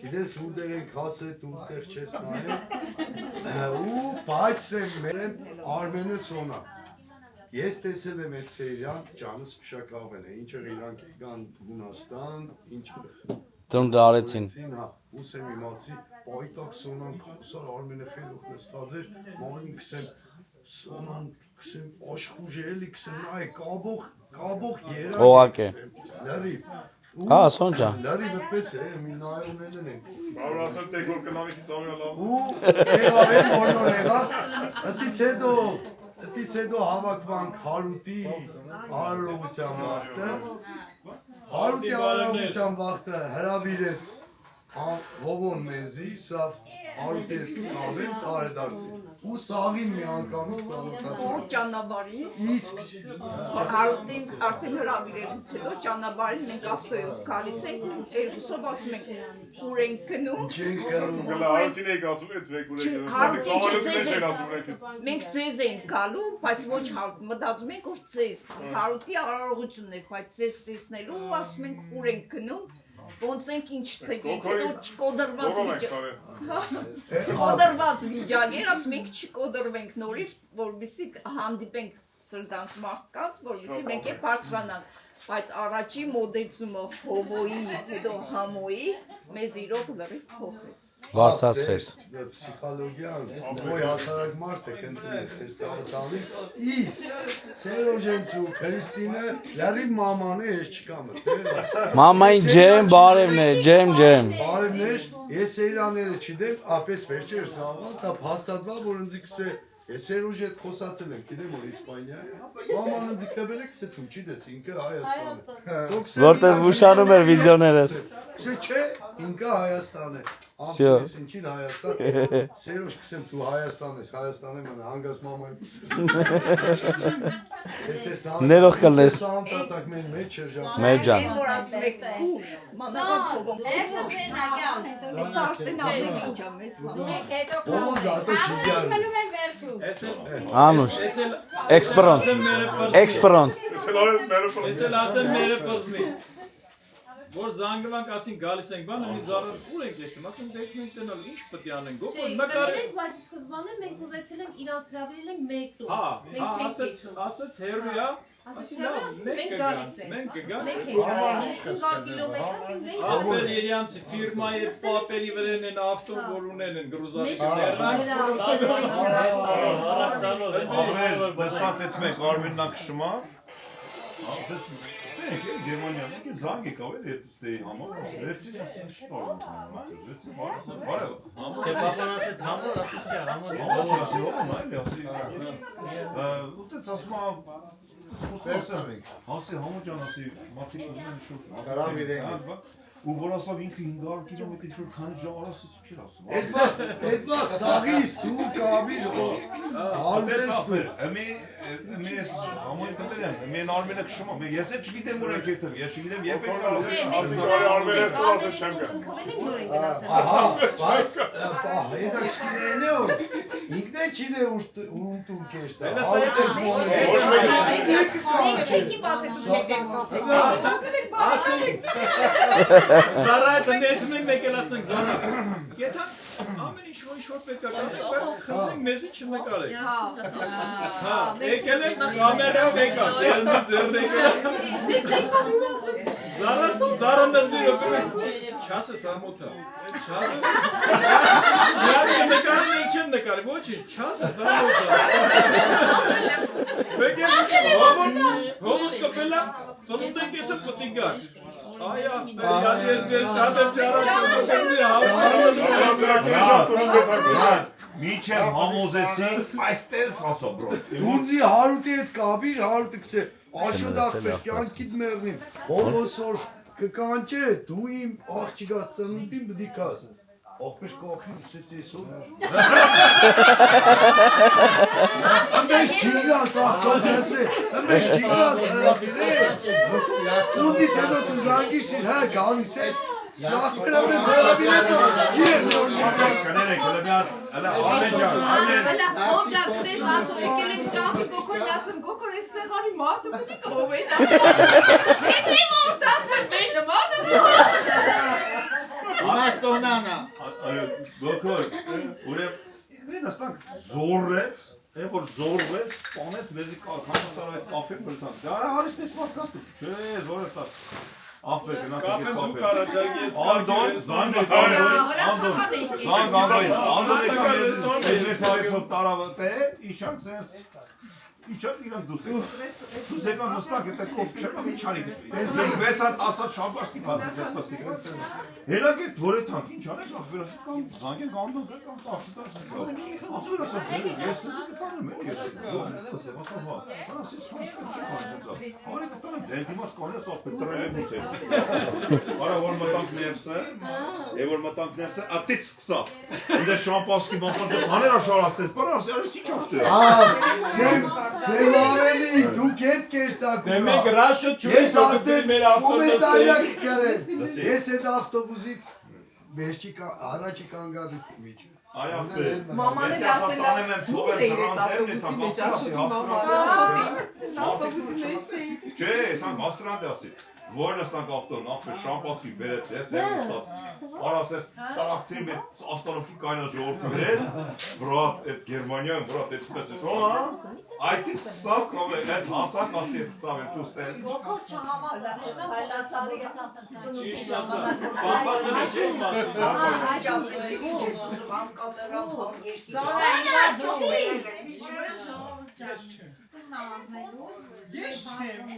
գիտես ուտեղ ենք հասետ ուտեղ չես նայեն, ու բայց եմ մերեմ Արմենը սոնա, ես տեսել եմ այդ սերյան ճանս պշակավել է, ինչեղ իրանք եկան Հունաստան, ինչեղ Ծնունդը արեցին։ Ու սեմ իմացի, պայտակ սոնան կոսար Արմենը խելուխ նստած էր, մանին կսեմ սոնան կսեմ աշխուժ էլի կսեմ նայ կաբող երակ Օղակ է։ լարիվ Հա, Սոն ջան։ Լարիվ այդպես է, մի նայողներն ենք Բավր ասել տեքնոր կնամիքից ամենալավ ու եղավ է մորնոր եղավ ըտից հետո հավակվանք Հարութի արարողության վաղթը Հարութի արարողության վաղթը հրավիրեց Հովոն մեզի, սավ Հարութի հետ կավեն տարեդարձի ու սաղին մի անգամից ծանոթացա Ու ճանաբարի Իսկ Հարութին արդեն հրավիրելուց հետո ճանաբարին մենք ավտոյով գալիս ենք ու երկուսով ասում ենք ուր ենք գնում Ինչ ենք գնում Հարութին եք ասում այդ մեկ ուր եք Մենք ձեզ ենք գալու, բայց ոչ մտածում ենք որ ձեզ Հարութի արարողությունն էր, բայց ձեզ տեսնելու ու ասում ենք ուր ենք գնում Ոնց ենք ինչ ցեգենք, հետո չկոդրված վիճակ էր, ասում ենք չկոդրվենք նորից, որովհետեւ հանդիպենք սրտանց մարդկանց, որովհետեւ մենք է բարձրանանք, բայց առաջի մոդեցումը հովոյի, հետո համոյի մեզ իրոք լրիվ փոխեց։ Բարձրացրեց։ Պսիխոլոգիան, ոյ հասարակ մարդ է կընտրել այս ծառատանի, իսկ Սերոժենցու Քրիստինը լրիվ մաման է, ես չկամ է։ Մամային ջեմ, բարևներ, ջեմ։ Բարևներ, ես սերիաները չիդեմ, ապես վերջերս նավալ, դա հաստատվա, որ ընձի կսե, ես Սերոժի հետ խոսացել եմ, գիտեմ որ Իսպանիա է, մաման ընձի կվել է կսե թում, չիդես, ինքը Հայաստան է։ Որտեղ ուշանում էր վիդեոներս։ Կսե չէ, ինքը Հայաստան է։ Ամսես ինչին Հայաստան, Սերոժ կսեմ դու Հայաստան ես, Հայաստան եմ հանգած մամայում Ներող կլնես Սանտացակ մեր մեջ էր ժամ Մեր ջան Են որ ասում եք կուր, մանավան փողոմ Ովոն զատո չի գարն Անուշ Էքսպրոնտ Ես էլ ասեմ մերը պզնի Որ զանգվանք ասին գալիս ենք բան, ունի զարան ուր ենք եշտում, ասում դեք մենք տնալ, ինչ պտի անենք, գոպ որ նկար Կներես, բայց սկզբանը մենք ուզեցել ենք իրանց հրավիրել ենք մեկ տուն ասեց հերույա, Ասի լավ, մենք կգանք։ Մենք Ապեր իրանց ֆիրմայի պապերի վրան են ավտոն որ ունեն են գրուզարիչներ։ Ավել, նստած էդ մեկ Արմեննա քշումա։ Գերմանիան եկե զանգ եկավ էլ ստեի համար, վերցին ասին շտորում։ Վերցին բարև։ Թե բաբան ասեց համար, ասից չէ, համար։ Ասի ո՞րն այլ ասի։ Ուտեց ասма Հասի համոջան ասի մաթիկ ուզեն շուտ Կարամ իրեն ու որ ասավ ինքը 500 կիլոմետր շուտ քանի ժամ արասից չի ասում Այդ բա սաղից դու կաբիր Հալտես Εμεί համոյն տպերեմ, εμեն Արմենը քշում եմ, ես էլ չգիտեմ որ եք եթեմ, ես չգիտեմ երբ եք Արմենը չեմ Ահա, բայց հետաքրքիրն է որ ինքն է չինե ում դու կեշտա Հալտես Զարայտը նետում ենք մեկ էլ ասենք Զարա Եթե ամեն ինչ-որ պետք է կանենք, բայց խնդրենք մեզի չնկարեք Հա, եկել ենք կամերով եկավ, երնի ձերն եկել Զարան դրձիր օպերես Չասը սամոթա Չասը Միակ նկարին էլ չեն նկարի, ոչին, չասը սամոթա Մեկ էլ հոմոտ կպելա, սնունդ ենք եթը պտի գաք Այա, ես շատ եմ ճարակ Միչև համոզեցինք, այստես ասա բրո Դունձի հարուտի հետ կաբիր, հարուտը կսե Աշոտ աղպեր կյանքից մեղնիմ Հովոսոր կկանչե, դու իմ աղջիկա սնունդին բդի կաս Աղպեր կախին ուսեց էսով Ըմեշ չինգած աղջոտ նեսե Ըմեշ չինգած հրավիր է Ունդից հետո դու զանգիշիր հա գալիս ես Աղպերը մեզ հրավիր է Չի է նոր չինգած Կներեք, հլա Արմեն ջան, Արմեն Ով ջան, կտես ասում, եկել եմ ճամի գոքորն ասում, գոքոր ես սեղանի մարդը կդի կով են Հետի ով դասմեն մեր նման Մաստոնանա Գոքոր, ուրև նստանք զորեց Այն որ զորվեց, սպանեց, մեզի կամստար այդ կաֆեն բրտան Դա հարիստ ես մարդկաստ չէ, զորև տար Աղբեր գնացեք այդ կաֆեն Անդոն, զանգ Անդոն եկավ ես այսով տարավտ է, իչանք սենց Իչանք իրանք դուս եկան նստանք էտ է կով չեմ, ինչ անիք Ես վեցատ ասատ շամպասկի բացեց այդ պստիկ Հելակ էտ որ էթանք, ինչ անեք աղբեր ասիտ կամ զանգենք անդոն կամ տաղցիտար Աղբեր ասավ ես ծեցի կտանեմ էլ ես Ասեմ, ասամ հա, ասես հասկան չեմ անես Հարի կտանեմ, դեն դիմաս կանես աղբեր տրել եմ ուս է Արա որ մտանք ներսը, է որ մտանք ներսը, ատից սկսավ Ինդեր շամպասկի բանպասը, հաներա շարացեց, պարա ասի, արես ինչ աղբեր Սելարելի, դուք հետ կեշտակում Դե մենք ռաշոտ չունենք օգտել մեր կոմենտարյակ կերեն Ես այդ ավտոբուսից առաջի կանգադից միջ Այ աղբեր, Մաման էլ ասել Չէ, տանք ավստրանդ է ասի Որն ստանք ավտոն, աղբեր շամպասկի բերեց, ես դեմ ուստած Արա ասես, տարաղցին մետ ավտանովքի կայնա ժողորդի բերել Բրատ, այդ Գերմանիան, բրատ, այդ պēc ես Այդից սկսավ կամ այդ հասակ ասի այդ ծավեր կուստեն Ոգով չհավատացին, հայլասարի ես ասացին Ճիշտ ասա, պապասը չէի մասի Ես չեմ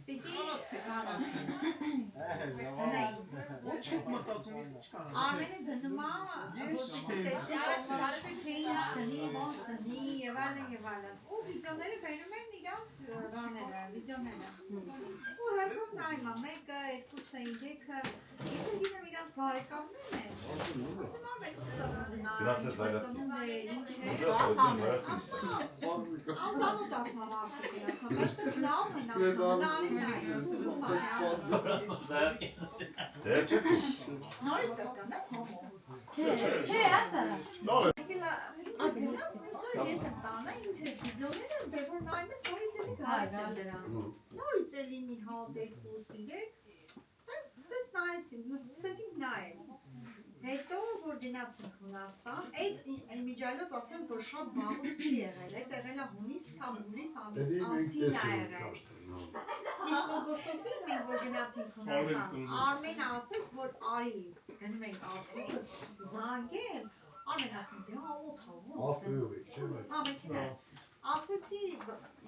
Պիտի Արմենը դնումա թե ինչ տնի, ոնց տնի և այլն ու վիդյոները բերում են իրանց բաները, վիդյոները ու հետով նայմա մեկը, երկուսը, երեքը ես էլ գիտեմ իրանց բարեկամներն են ասում ամեն Անձանոտ ասմամ արդյոք իրացամ, ես լավ են ասմամ, նարին այլ, ուղում Նորից կրկան, դա փոմո Չէ, ասա Ես եմ տանը ինքը վիդյոները դեր որ նայում ես նորից էլի գալիս եմ դրան Նորից էլի մի հատ երկուս իրեք Սկսեց նայեցինք նայել Հետո որ գնացինք Հունաստան, այդ իմիջայլոց ասեմ, որ շատ բաղուց չի եղել, այդ եղել է հունիս կամ հուլիս ամսին ա եղել։ Իսկ օգոստոսին մենք որ գնացինք Հունաստան, Արմենը ասեց, որ արի, գնում ենք Արմեն, զանգել, Արմեն ասում, դե հա, ասեցի,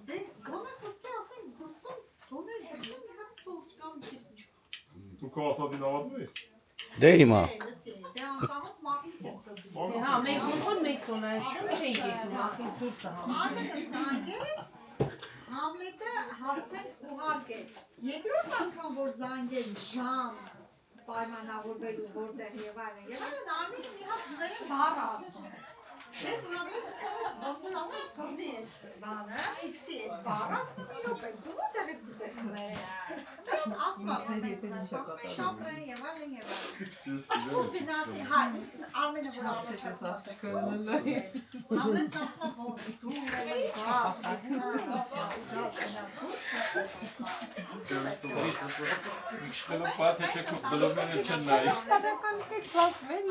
դե գոնե խոսքի ասենք դրսում, գոնե դրսում մի հատ սուրճ կամ ինչ։ Դու քո ասածին հավատում ես։ Դե հիմա։ Դե անկամոտ մարդիկ են սովորում։ Հա, մենք ոնց մենք սոնայություն չենք եկնում, ասում դուրսը հա։ Արմենը զանգեց, Համլետը հասցենք ուղարկեց։ Երկրորդ անգամ որ զանգեց ժամ պայմանավորվելու որտեղ եւ այլն, Արմենը մի հատ դերեն բառ ասում։ Ես Համլետը ոնց են ասում փռնի այդ բանը, ֆիքսի այդ բառը, ասում իրոք է դու որտեղ ես գտել։ Դες ասում շապրեն եւ այլն եւ այլն։ Ու գնացի, հա, Արմենը Չհասցրեց աղջիկը լալի։ Համլետն ասում որ դու Իշխելը պատ է չեք բլոգները չեն նայի։ Ստadական պես վասվեն,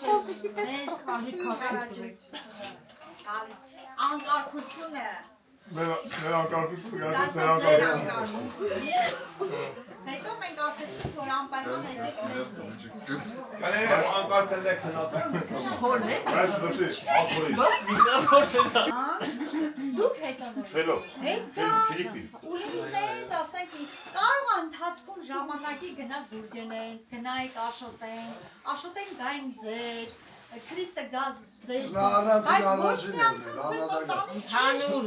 խոսուսի պես խաղի անկարգությունը Մեր անկարգությունը հետո մենք ասեցինք, որ անպայման եկեք մեր տուն։ Կաներ անկարգել եք Դուք հետո ուլիսներից ասենք կարող է ընթացքում ժամանակի գնաց բուրգենենց, գնայիք աշոտենք գայինք ձեր, Քրիստը գազ ձեր Նարացին առաջին Հանուր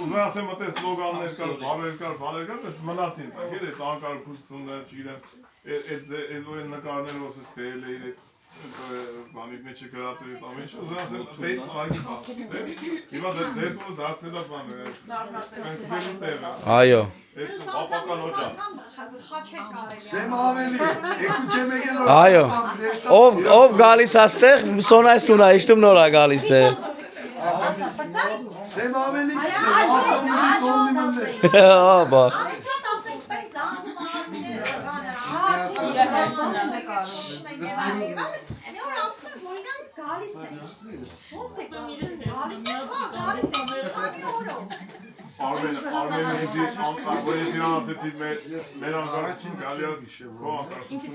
Ուզում ասեմ մտե սլոգաններ կար, բաներ կար, ես մնացին տակ, այդ անկարգությունը, չգիտեմ, այդ լու են նկարները, ոսես թել է իրեք բանիվ մեջը գրացել էտ ամեն ինչ, ուզում ասեմ, տեյց աղի բացել, հիմա ձեր տունը դարձել է բաներ, ընկվելու տեղ է։ Այո։ Ես ապական օջա։ Սեմ ավելի, եկու չեմ եկել Այո։ Ով գալիս աստեղ, սոնայս տունա, իշտում նորա գալիս դե։ Սեմ ավելի կսեմ, ատոմի տոլնի մնդե։ Հա, բա։ Արմենը ինձ ասեցի մեր անկարգություն գալի քո անկարգությունից որ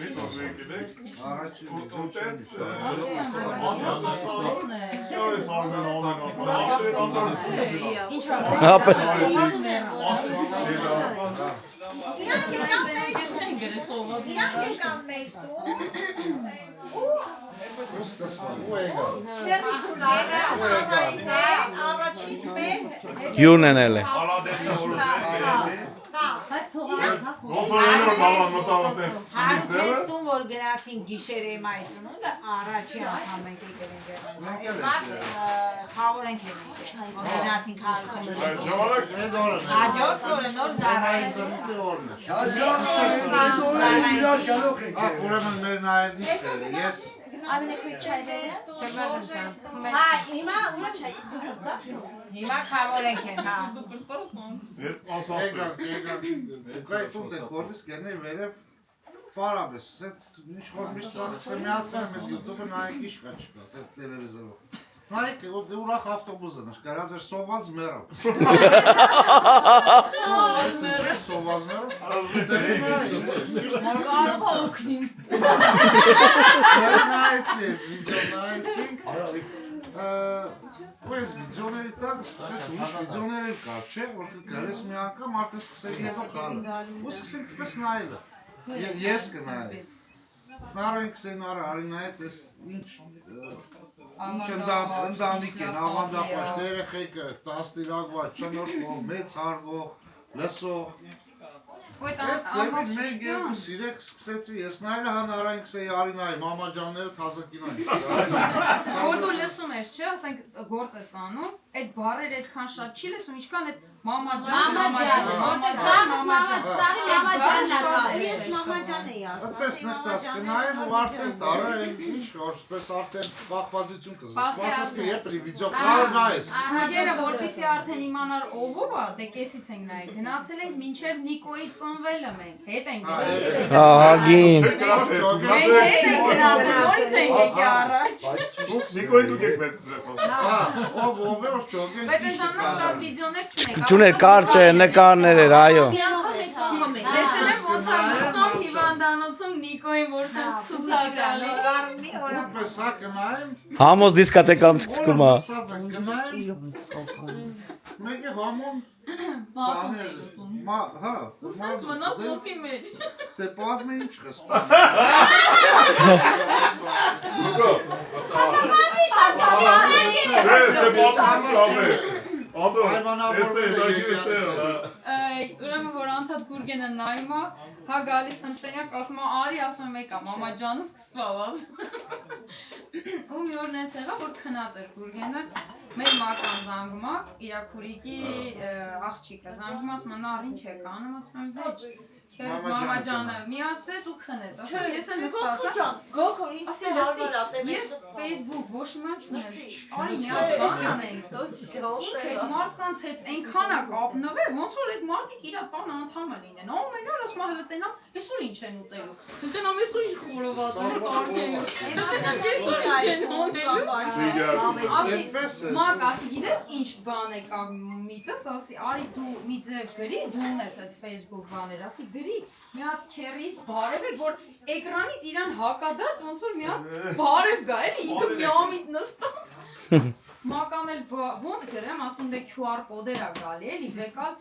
մենք գիտեք Յուրն են էլ է։ Հարուքեստուն որ գրացին գիշերը մայցնունդը առաջի անգամ մենք եկել ենք խավոր ենք գնացինք հարուքեստուն հաջորդ օրը նոր Ուրեմն մեր նայել ես Հա, հիմա ուրը չայ Հիմա խավոր ենք են, հա Կայ տուտ է կորդիս կերներ վերև պարաբես, ինչ որ միշտ սաղկսը միացել եմ էդ յութուբը նայեք իշ կա չկա, այդ տելևիզորով Նայեք, դե ուրախ ավտոբուզն էր, կարած էր սոված մերով Սոված մերով Կարող օգնիմ Նայեցի, վիդեո նայեցինք ու այդ վիդեոների տակ սկսեց ուրիշ վիդեոներ էլ կար, չէ, որ գարես մի անգամ արդեն սկսել հետո կալը ու սկսենք տպես նայելը Ես կնայել Նարեն կսեն արինայդ ես ինչ ընդանիք են, ավանդապաշտ երեխեքը, տաստիրագված, չնորքով, մեծ հարգող, լսող Այդ ձևից մենք երկու սիրեք սկսեցի, ես նայելը հանարային կսեի արինայի, մամաջանները թազակինային Որ դու լսում ես, չէ, ասենք գործ ես անում, այդ բարերը այդքան շատ չի լսում, ինչքան այդ մամաջան, Սաղից մամաջան Ես մամաջան էի ասում։ Այդպես նստած կնայեմ ու արդեն տարա ինչ որպես արդեն բախվածություն կզգաս։ Սպասես թե երբ վիդեո կար նայես։ Հագերը որպեսի արդեն իմանար ով ով է, դե կեսից ենք նայել։ Գնացել ենք մինչև Նիկոյի ծնվելը մենք։ Հետ ենք գնացել։ Ահագին։ Մենք հետ ենք գնացել, նորից ենք եկի առաջ։ Նիկոյի դուք եք վերցրել։ Ով ով է ճոգեն։ Բայց այնքան շատ վիդեոներ չունենք։ Չուներ կարճ է, նկարներ էր, այո։ Տեսել եմ ոնց է լսում հիվանդանոցում Նիկոյին որ սենց ցուցակալի։ Որպես հա կնայեմ։ Համոս դիսկոտեկան ցկում է։ Մեկը համոն հա ու սենց մնաց ոտի մեջ թե պատմի ինչ խսպա ուրեմն որ անդադ Գուրգենը նայում է, հա գալիս եմ սենյակ, ասում է արի, ասում եմ եկա, մամա ջանը սկսվավ ու մի օր նենց եղավ, որ քնած էր Գուրգենը, մեր մական զանգում է, իրա քուրիկի աղջիկը զանգում, ասում է նա առ ինչ եք անում, ասում եմ վեճ մամա ջանը միացրեց ու քնեց, ասում ես եմ հստացա, ես Facebook ոչ ման չունեմ, արի մի հատ բան անենք, ինք այդ մարդկանց հետ այնքան է կապնվել, ոնց որ այդ մարդիկ իրա տան անդամը լինեն, ամեն օր ասում է հələ տենամ, այսօր ինչ են ուտելու, տենամ այսօր ինչ խորոված են սարքելու, այսօր ինչ են հոնելու, մակ ասի գիտես ինչ բան է կա միտս, ասի արի դու մի ձև գրի, դու ունես այդ Facebook բաներ, ասի գրի մի հատ քերիս բարև է, որ էկրանից իրան հակադարձ ոնց որ մի հատ բարև գա, էլի ինքը միամիտ նստած մական էլ ոնց գրեմ, ասին դե QR կոդեր է գալի, էլի վեկալ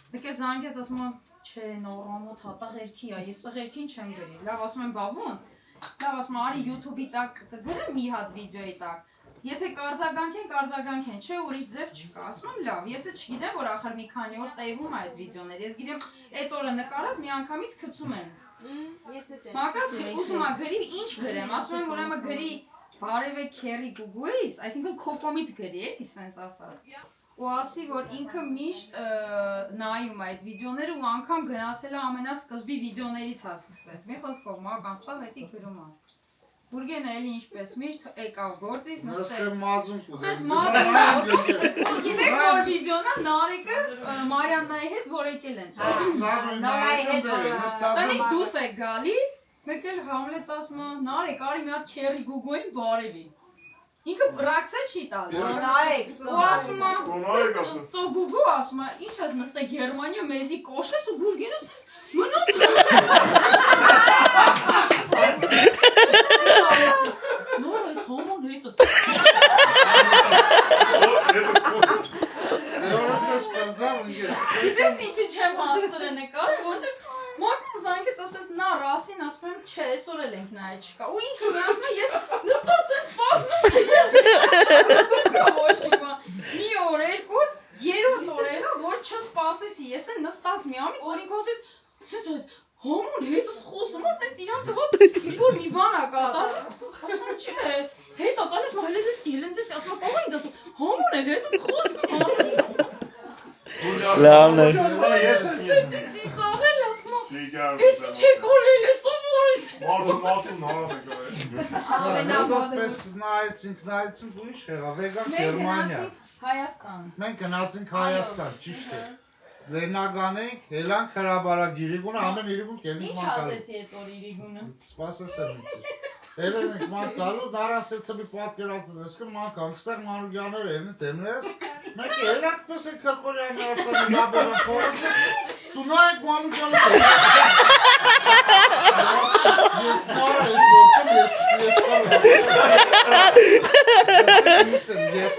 դեկե զանգեց, ասում եմ չէ, նորամոտ հատաղերքի է, ես տղերքին չեմ գրի, լավ ասում եմ բա ոնց, լավ ասում եմ արի YouTube-ի տակ կգրեմ մի հատ վիդեոյի տակ, եթե կարձագանք են, չէ ուրիշ ձև չկա, ասում եմ լավ, ես չգիտեմ, որ ախր մի քանի օր տևում է այդ վիդեոներ, ես գիտեմ այդ օրը նկարած մի անգամից գցում են, մակաս ուսում է գրի, ինչ գրեմ, ասում եմ ուրեմն գրի բարև է քերի գուգույս, այսինքն քո կողմից գրի, էլի սենց ասած, ու ասի, որ ինքը միշտ նայում է այդ վիդեոները ու անգամ գնացել է ամենասկզբի վիդեոներից է սկսել, մի խոսքով մական ստավ հետի գրում է, Գուրգենը էլի ինչպես միշտ եկավ գործից նստեց, սենց գիտեք որ վիդեոնը Նարեկը Մարիաննայի հետ որ եկել են, տնից դուս է գալի, մեկ էլ Համլետ ասում է Նարեկ արի մի հատ քերի գուգույն բարևի, ինքը ռակցա չի տալի, ու ասում է ծո գուգու ասում է ինչ ես նստե Գերմանիա մեզի կոշես ու Գուրգենը սենց մնոց նոր ես հոմոն հետս Գիտես ինչի չեմ հասցրել նկար, որտեղ մակն զանգեց ասես նա Ռասին ասում եմ չէ, այսօր էլ ենք նայել չկա ու ինքը մի ասում է ես նստած ես սպասում չկա ոչ մի բան մի օր, երկու օր, երրորդ օր եղա, որ չսպասեցի, ես էլ նստած մի ամիտ, որ ինքը ասեց սենց Հոմոն հետս խոսում, ասենց իրան թվաց ինչ-որ մի բան է կատարում, ասում չէ, հետ ատալես մահելել ես ելենց ես, ասում կողը ինձ ասում, հոմոն է հետս խոսում, լավն է, սենց ծիծաղել ասում, եսի չեք օրել ես ովոր ես, պես նայեցինք ուրիշ եղավ, եկանք Գերմանիա, մենք գնացինք Հայաստան, ճիշտ է, Լենագան ենք, հելանք հրաբարագիրիգունը, ամեն իրիգուն կելինք ման կալու։ Ինչ ասեցի էտ որ իրիգունը։ Սպասես եմ իցի։ Հելեն ենք ման կալու, դար ասեցը մի պատկերացն ես կը ման կանգստեղ մանուգյաներ էլին տեմներս, մենք հելանք պես ենք կրկորյանի արցանի նաբերան փորոս, ծունա ենք մանուգյանը ես նարը ես ողջում, ես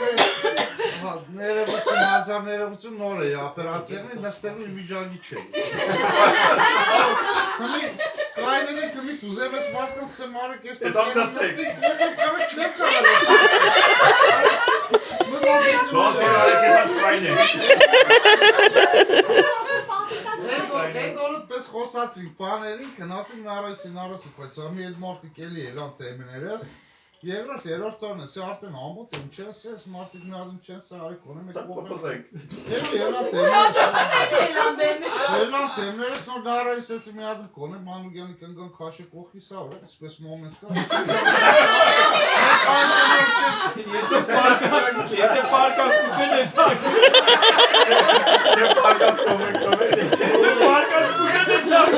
ներևություն, հազար ներևություն նոր է ապերացիեղն է, նստելու վիճակի չէ։ Կայնեն է կմի կուզեմ ես մարդկանց սեմ արեք ես պետք է նստիկ, մեղև կամը չեմ ճարել։ Դոս որ արեք է հատ կայն է։ Այդ օրդ պես խոսացինք բաներին, կնացինք նարոսի, բայց ամի այդ մարդիկ էլի էլան տեմիներս, Երկրորդ, երրորդ տոնը, սա արդեն ամոթ եմ, չես ես մարդիկ մի հատում չեն սա արի կոնեմ եք ողել։ Երլան թեմներս նոր դարայիս էցի մի հատում կոնեմ, Մանուգյանի կնգան քաշի կողքի սա վրա, սպես մոմենտ կա։ Եթե պարկաս կուկեն է թակ։ Պարկաս կոմեն կոմեն։ Պարկաս կուկեն է թակ։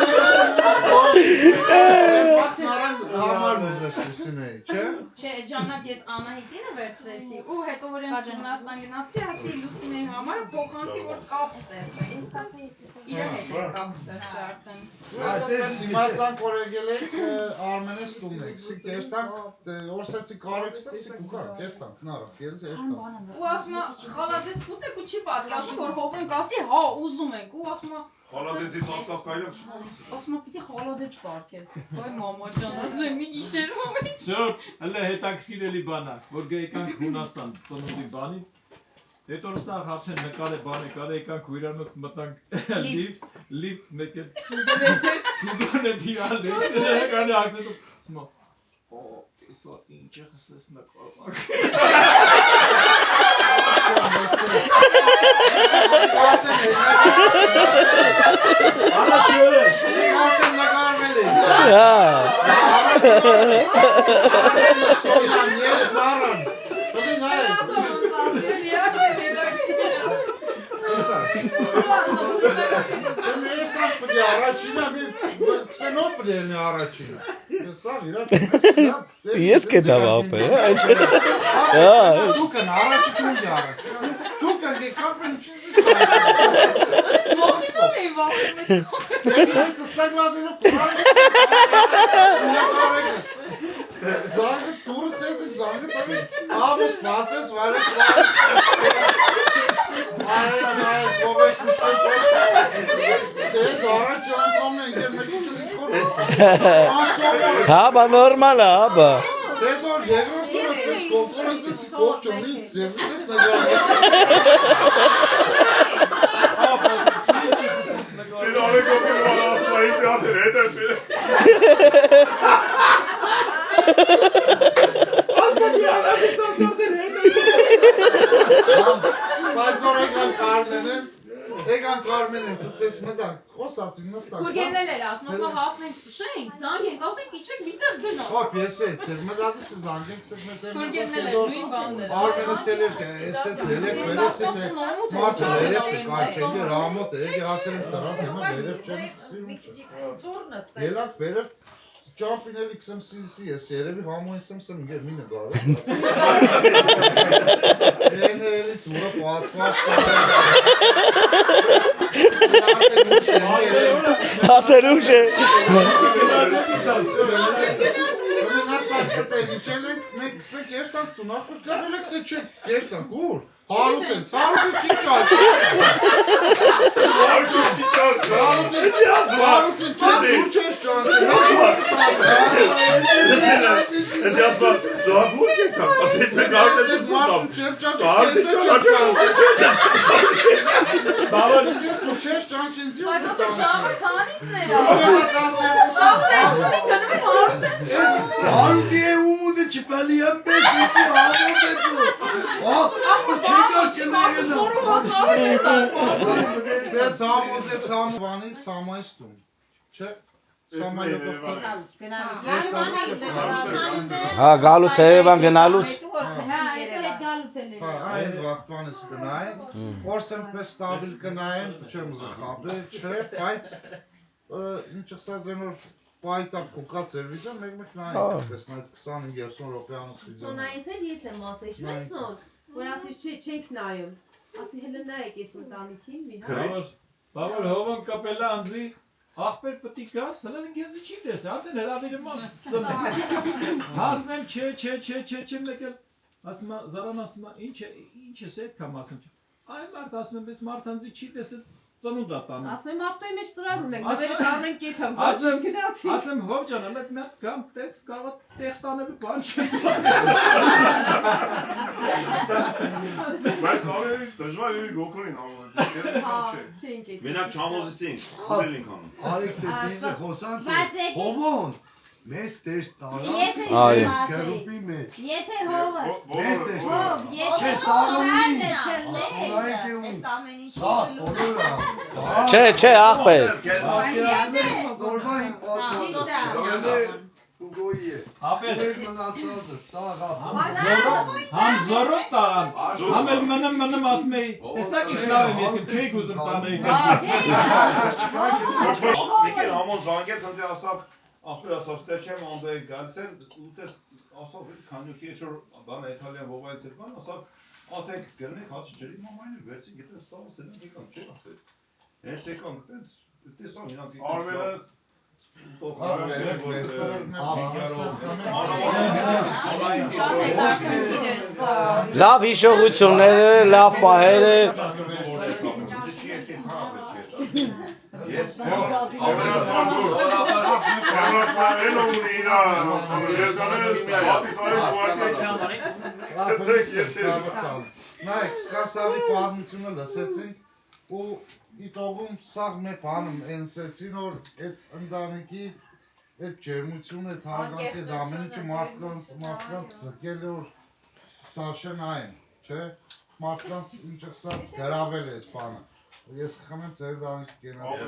Համար ուզես լուսին էի, չէ։ Չէ, ժամանակ ես Անահիտին է վերցրեցի ու հետո որ եմ Հունաստան գնացի, ասի Լուսինեի համար փոխանցի որ կապ ստեղծե։ Ինձ ասի իր հետ է կապ ստեղծե արդեն։ Սիմացանք որ եկել էիք Արմենես տունն եք, սի կերտանք, օրսեցի կարեք ստեղ, սի կուկա, կերտանք, նարավ, կելց երտանք։ Ու ասում է խալադես կուտեք ու չի պատկասի, որ հովրենք ասի, հա ուզում ենք, ու ասում է Խալադեցի ծաղծաղ կայլոք։ ասում է պիտի խալադեց սարքես, ոյ մամա ջան, ասում եմ մի գիշերում եմ։ Շուտ, հələ հետաքրքիր էլի բան է, որ գեիկանք Հունաստան ծնունդի բանին, հետո սա հաթեն նկար է բան եկար, եկանք հույրանոց մտանք լիֆտ մեկ էլ կուգոն է դիալ եկանը ակցետում, ասում է, սա ինչ է խսես նկարվակ։ Արդեն նկարվել է։ Ես նարան։ Բլի նայ։ Առաջինը մի քսենով պլենի առաջինը։ Սա իրա։ Ես կետավ ապե։ Դուք են առաջի դուք առաջ։ Դուք են դեկապեն չի։ Սմոքինում էի վախում։ Ես ստագլադելով Զանգը դուրս էցի, զանգը տավի աղոս բացես, վարես Արեք նայ, կողես միշկան դեզ առաջ անգամն են, գեր մեկ ինչ խոր Հաբա նորմալ է, հաբա Դեզ որ երկրորդ տուրը տես կողքորից էցի կողք ճոնի, ձևից ես նգարը Դեն արեք ոգել վարը ասմայի թեատր հետ է պիրը Ասմայի ալավից ասորդեր հետ է Բայց որ եկան կարմենենց, պես մտանք, խոսացին նստանք Կուրգենել էր ասում, ասում հասնենք շենք, զանգ ենք, ասենք իչեք միտեղ գնա Հոպ, ես է, ծեր մտածիս է զանգենք սետ մետեր Կուրգենել էր, նույն բանն էր Արմենը սելև է, ես է ծելև, վերև սետ է Մարդը վերև է, կայչելի ռամոտ է, եկի ասել ենք տրատ հեմը վերև չեն Ելանք վերև Ճամպինել իքսեմ սիսի ես, երևի համու եսեմ սեմ գեր մինը գարը Են էլի տուրը պացված Հատեր ուշ է Նաստան կտել իչել ենք, մենք կսենք եշտանք տունախոր կրվել եք սե չեք եշտանք, ուր Հարուտ են, հարուտ չի կալ Հարուտ են չես ուր չես ճանքել Էդ ասմա, զոհագուրկ եք ակ, ասես է գարդ է դուտամ Բավան դու չես ճանքենզի Բայց ասա ժամը քանիսն էր Հարուտի է ումուդը չպալի եմ բես իցի հարուտ է ծու Զետ սամո վանի սամայս տուն Չէ Հա գալուց է Եվան գնալուց Այն վաղտվան ես կնային Որսեմ պես ստաբիլ կնային չեմ զխաբել չէ բայց ինչ ըսած ենոր պայտապ կուկա ծերվիջը մեկ նային պես նայդ 20-30 ռոպեանոց վիդեո Սոնայից էլ ես եմ ասա իչպես նոր որ ասիս չենք նայում ասի հելը նայեք ես ընտանիքին մի Բավոր հովան կապելա անձի Ախպեր պտի գաս, հլան ինգեզի չի դես, ատեն հրավիրում ան ծնեմ Հասնեմ չէ մեկել Ասմա, զարան ասմա, ինչ ես էդ կամ ասում չէ Այ մարդ ասում եմ, պես մարդ անձի չի դեսը ծնունդ ատանում Ասում եմ, ավտոյի մեջ ծրար ունենք, նվեր կարնենք կեթամ, բաց չես գնացի Ասում հով ճան, ամետ մի հատ կամ տես կարվատ տեղ տանելու բան չեմ Բայց համերի դժվար էվի գոքորին համոն Մենակ չամոզից ենք, խորել ենք անում Արիք տե դիզը խոսանք է, հովոն Մեզ դեր Ես եմ Այո։ գրուպի մեջ։ Եթե հողը Մեզ դեր հող, եթե Չէ, ախպեր։ Ապեր մնացածը սաղ համ զորով տարան, համ էլ մնում ասում էի, տեսակ ինչ լավ եմ ետքեմ, չեիք ուզում տանեի Եկել համոն զանգեց, ընդ ասավ, ախպեր ասավ, ստեր չեմ անդոյ գալիս են, ուտես ասավ, քանյուքի եչոր բան Իտալիան ողայց էր բան, ասավ, ատեք գրնեք, հաց ջրի մամային էր, վերցին գետեն սաղ սենան եկան, չէ ասել, հենց եկան գտենց, տեսավ ինանք եկան Լավ հիշողություններ, լավ պահեր Նայք, սկասավի պատմությունը լսեցինք ու իտողում սաղ մեր բանում ենսեցին, որ այդ ընդանիքի այդ ջերմություն, այդ հարգանք, այդ ամեն ինչը մարդկանց ձգել է, որ տաշեն այն, չէ, մարդկանց ինչը խսած գրավել է այդ բանը, ես խմեմ ծեր դանիք կենած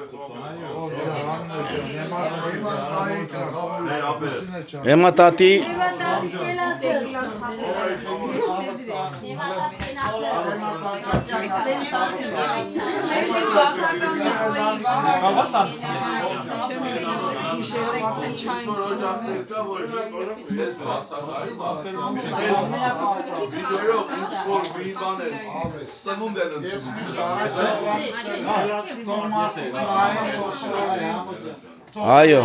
Էմա տատի Այո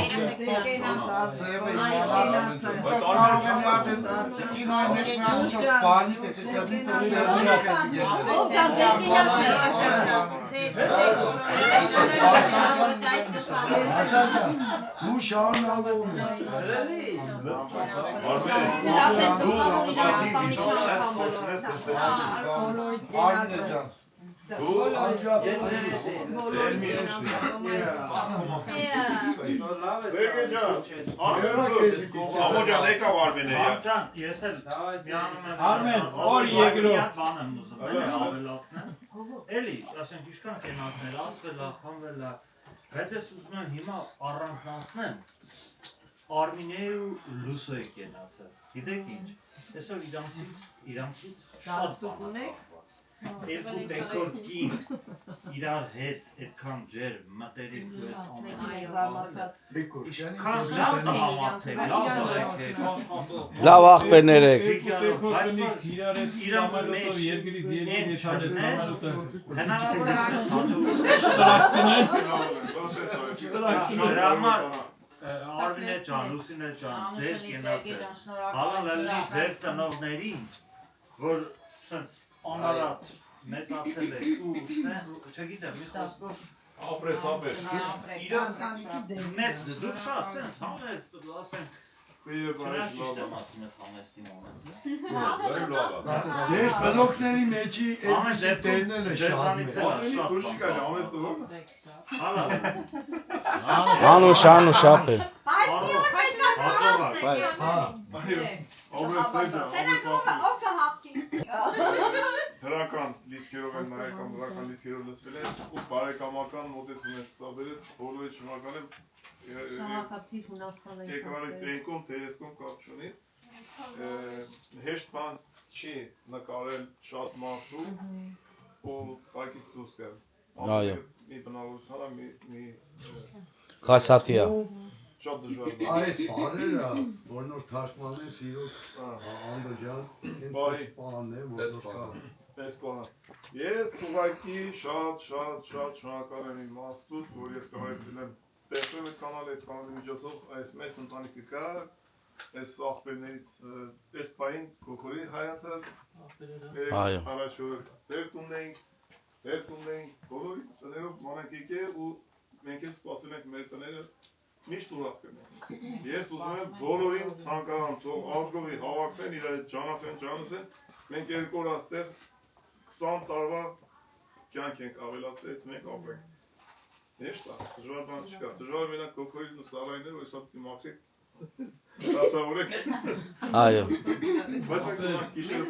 Դու շարունակում ես Ամոջան եկավ Արմենը Ես էլ Արմեն, որ երկրորդ բան եմ ուզում ավելացնել Էլի, ասենք ինչքան կենացնել, ասվելա, խանվելա Բայց ես ուզում եմ հիմա առանձնացնեմ Արմինեի ու Լուսոյի կենացը Գիտեք ինչ, այսօր իրանցից շատ բան Երկու բեկոր կին իրար հետ այդքան ջեր մտերիմ ու ես Ինչքան լավ համաթել, լավ եք Լավ ախպերներ եք իրար երկրից երկիր եշանեց համալուտը հնարավոր Արմինե ջան, Լուսինե ջան, ձեր կենացը հալալալի ձեր ծնողներին, որ անարատ մեծացել եք ու չգիտեմ, մի խոսքով ապրես իրան մեծ դուք շատ սենց համես, ասենք չնաշիշտ եմ ասում էտ համեստի մոմենտ Ձեր բլոկների մեջի այդպիսի տերնել է շատ մեծ Անուշ ապեր Բայց մի օր պետք է Դրական լիցքերով են նայական դրական լիցքերով լսվել են ու բարեկամական մոտեցում են ստաբել բոլորի շնորհակալ եմ Էկրանից ենքում թե եսքում կապ չունի հեշտ բան չի նկարել շատ մարդու ու պակից դուրս գալ Այո մի բնավորությանը մի Կասատիա շատ դժվար Այս բարերը, որ նոր թարգմանես իրոք անդոջան, հենց այս բանն է, որ նոր կա Այս բանը Ես ուղղակի շատ շնորհակալ եմ իմ Աստծուց, որ ես կարողացել եմ ստեղծել այդ կանալի միջոցով այս մեծ ընտանիքը կա այս աղբերներից այս պահին Քոքորի հայաթը առաջ որ ձեր տունն էինք բոլորի տներով մանանք եկել ու մենք էլ սպասել ենք մեր տները միշտ ուրախ կնենք ես ուզում եմ բոլորին ցանկանում թող ազգովի հավաքվեն իրար ջանասեն մենք երկու օր աստեղ 20 տարվա կյանք ենք ավելացրել մենք ապրենք Հեշտ է, դժվար բան չկա, դժվար մենակ Քոքորին ու Սարայինը, որ սա պիտի մաքրեք Դասավորեք։ Այո։ Բայց մենք գիշերը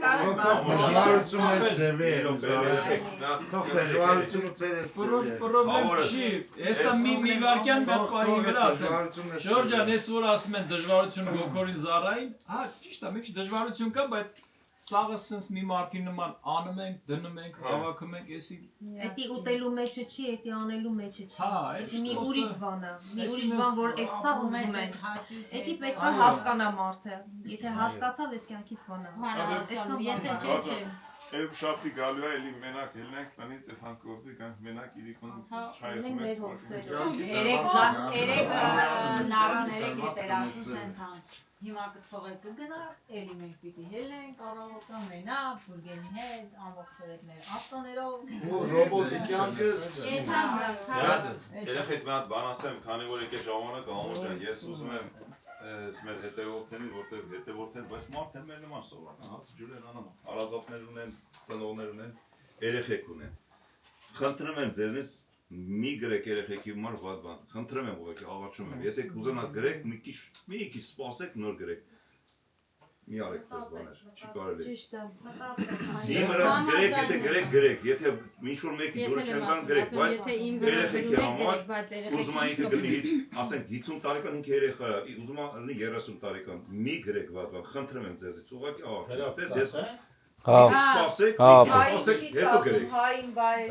Պրոբլեմ չի, հեսա մի վարկյան մետ պահի վրա ասեմ, Ժորջան, ես որ ասում են դժվարություն գոքորին զարային, հա, ճիշտ է, մի քիչ դժվարություն կա, բայց սաղը սենց մի մարդի նման անում ենք, դնում ենք, հավաքում ենք, էսի Էդի ուտելու մեջը չի, էդի անելու մեջը չի։ Հա, մի ուրիշ բան է, մի ուրիշ բան, որ էս սա ուզում են։ Էդի պետք է հասկանա մարդը։ Եթե հասկացավ, էս կյանքից բան է։ Այսքան եթե չէ։ Երբ շաբթի գալու է, էլի մենակ ելնենք տնից այդ հանկորդի կանք մենակ իրիկուն չայխում ենք Երեք նարաները գետեր ասում սենց հան Հիմա կտվողը կգնա, էլի մենք պիտի հելենք, առավոտը մենակ, բուրգենի հետ, ամբողջերեք մեր ավտոներով Ռոբոտի կյանքը Երեխեք մի հատ բան ասեմ, քանի որ եկե ժամանակը ամորջան, ես ուզում եմ մեր հետևորդներին, որտեղ հետևորդ են, բայց մարդ են մեր նման սովորական, հաց ջուր են անանում, հարազատներ ունեն, ծնողներ ունեն, երեխեք ունեն։ Խնդրում եմ ձեզնից մի գրեք երեխեքի համար վատ բան, խնդրում եմ ուղղակի աղաչում եմ, եթե կուզենաք գրեք, մի քիչ սպասեք, նոր գրեք։ Մի արեք դες բաներ, չի կարելի։ Հիմա գրեք, եթե գրեք, եթե ինչ-որ մեկի դուրը չեմ կան գրեք, բայց երեխեքի համար ուզում այն ինքը գրի, ասենք 50 տարեկան ինքը երեխա, ուզում անի 30 տարեկան, մի գրեք վատ բան, խնդրում եմ ձեզից, ուղղակի աղաչում, տես ես սպասեք, հետո գրեք։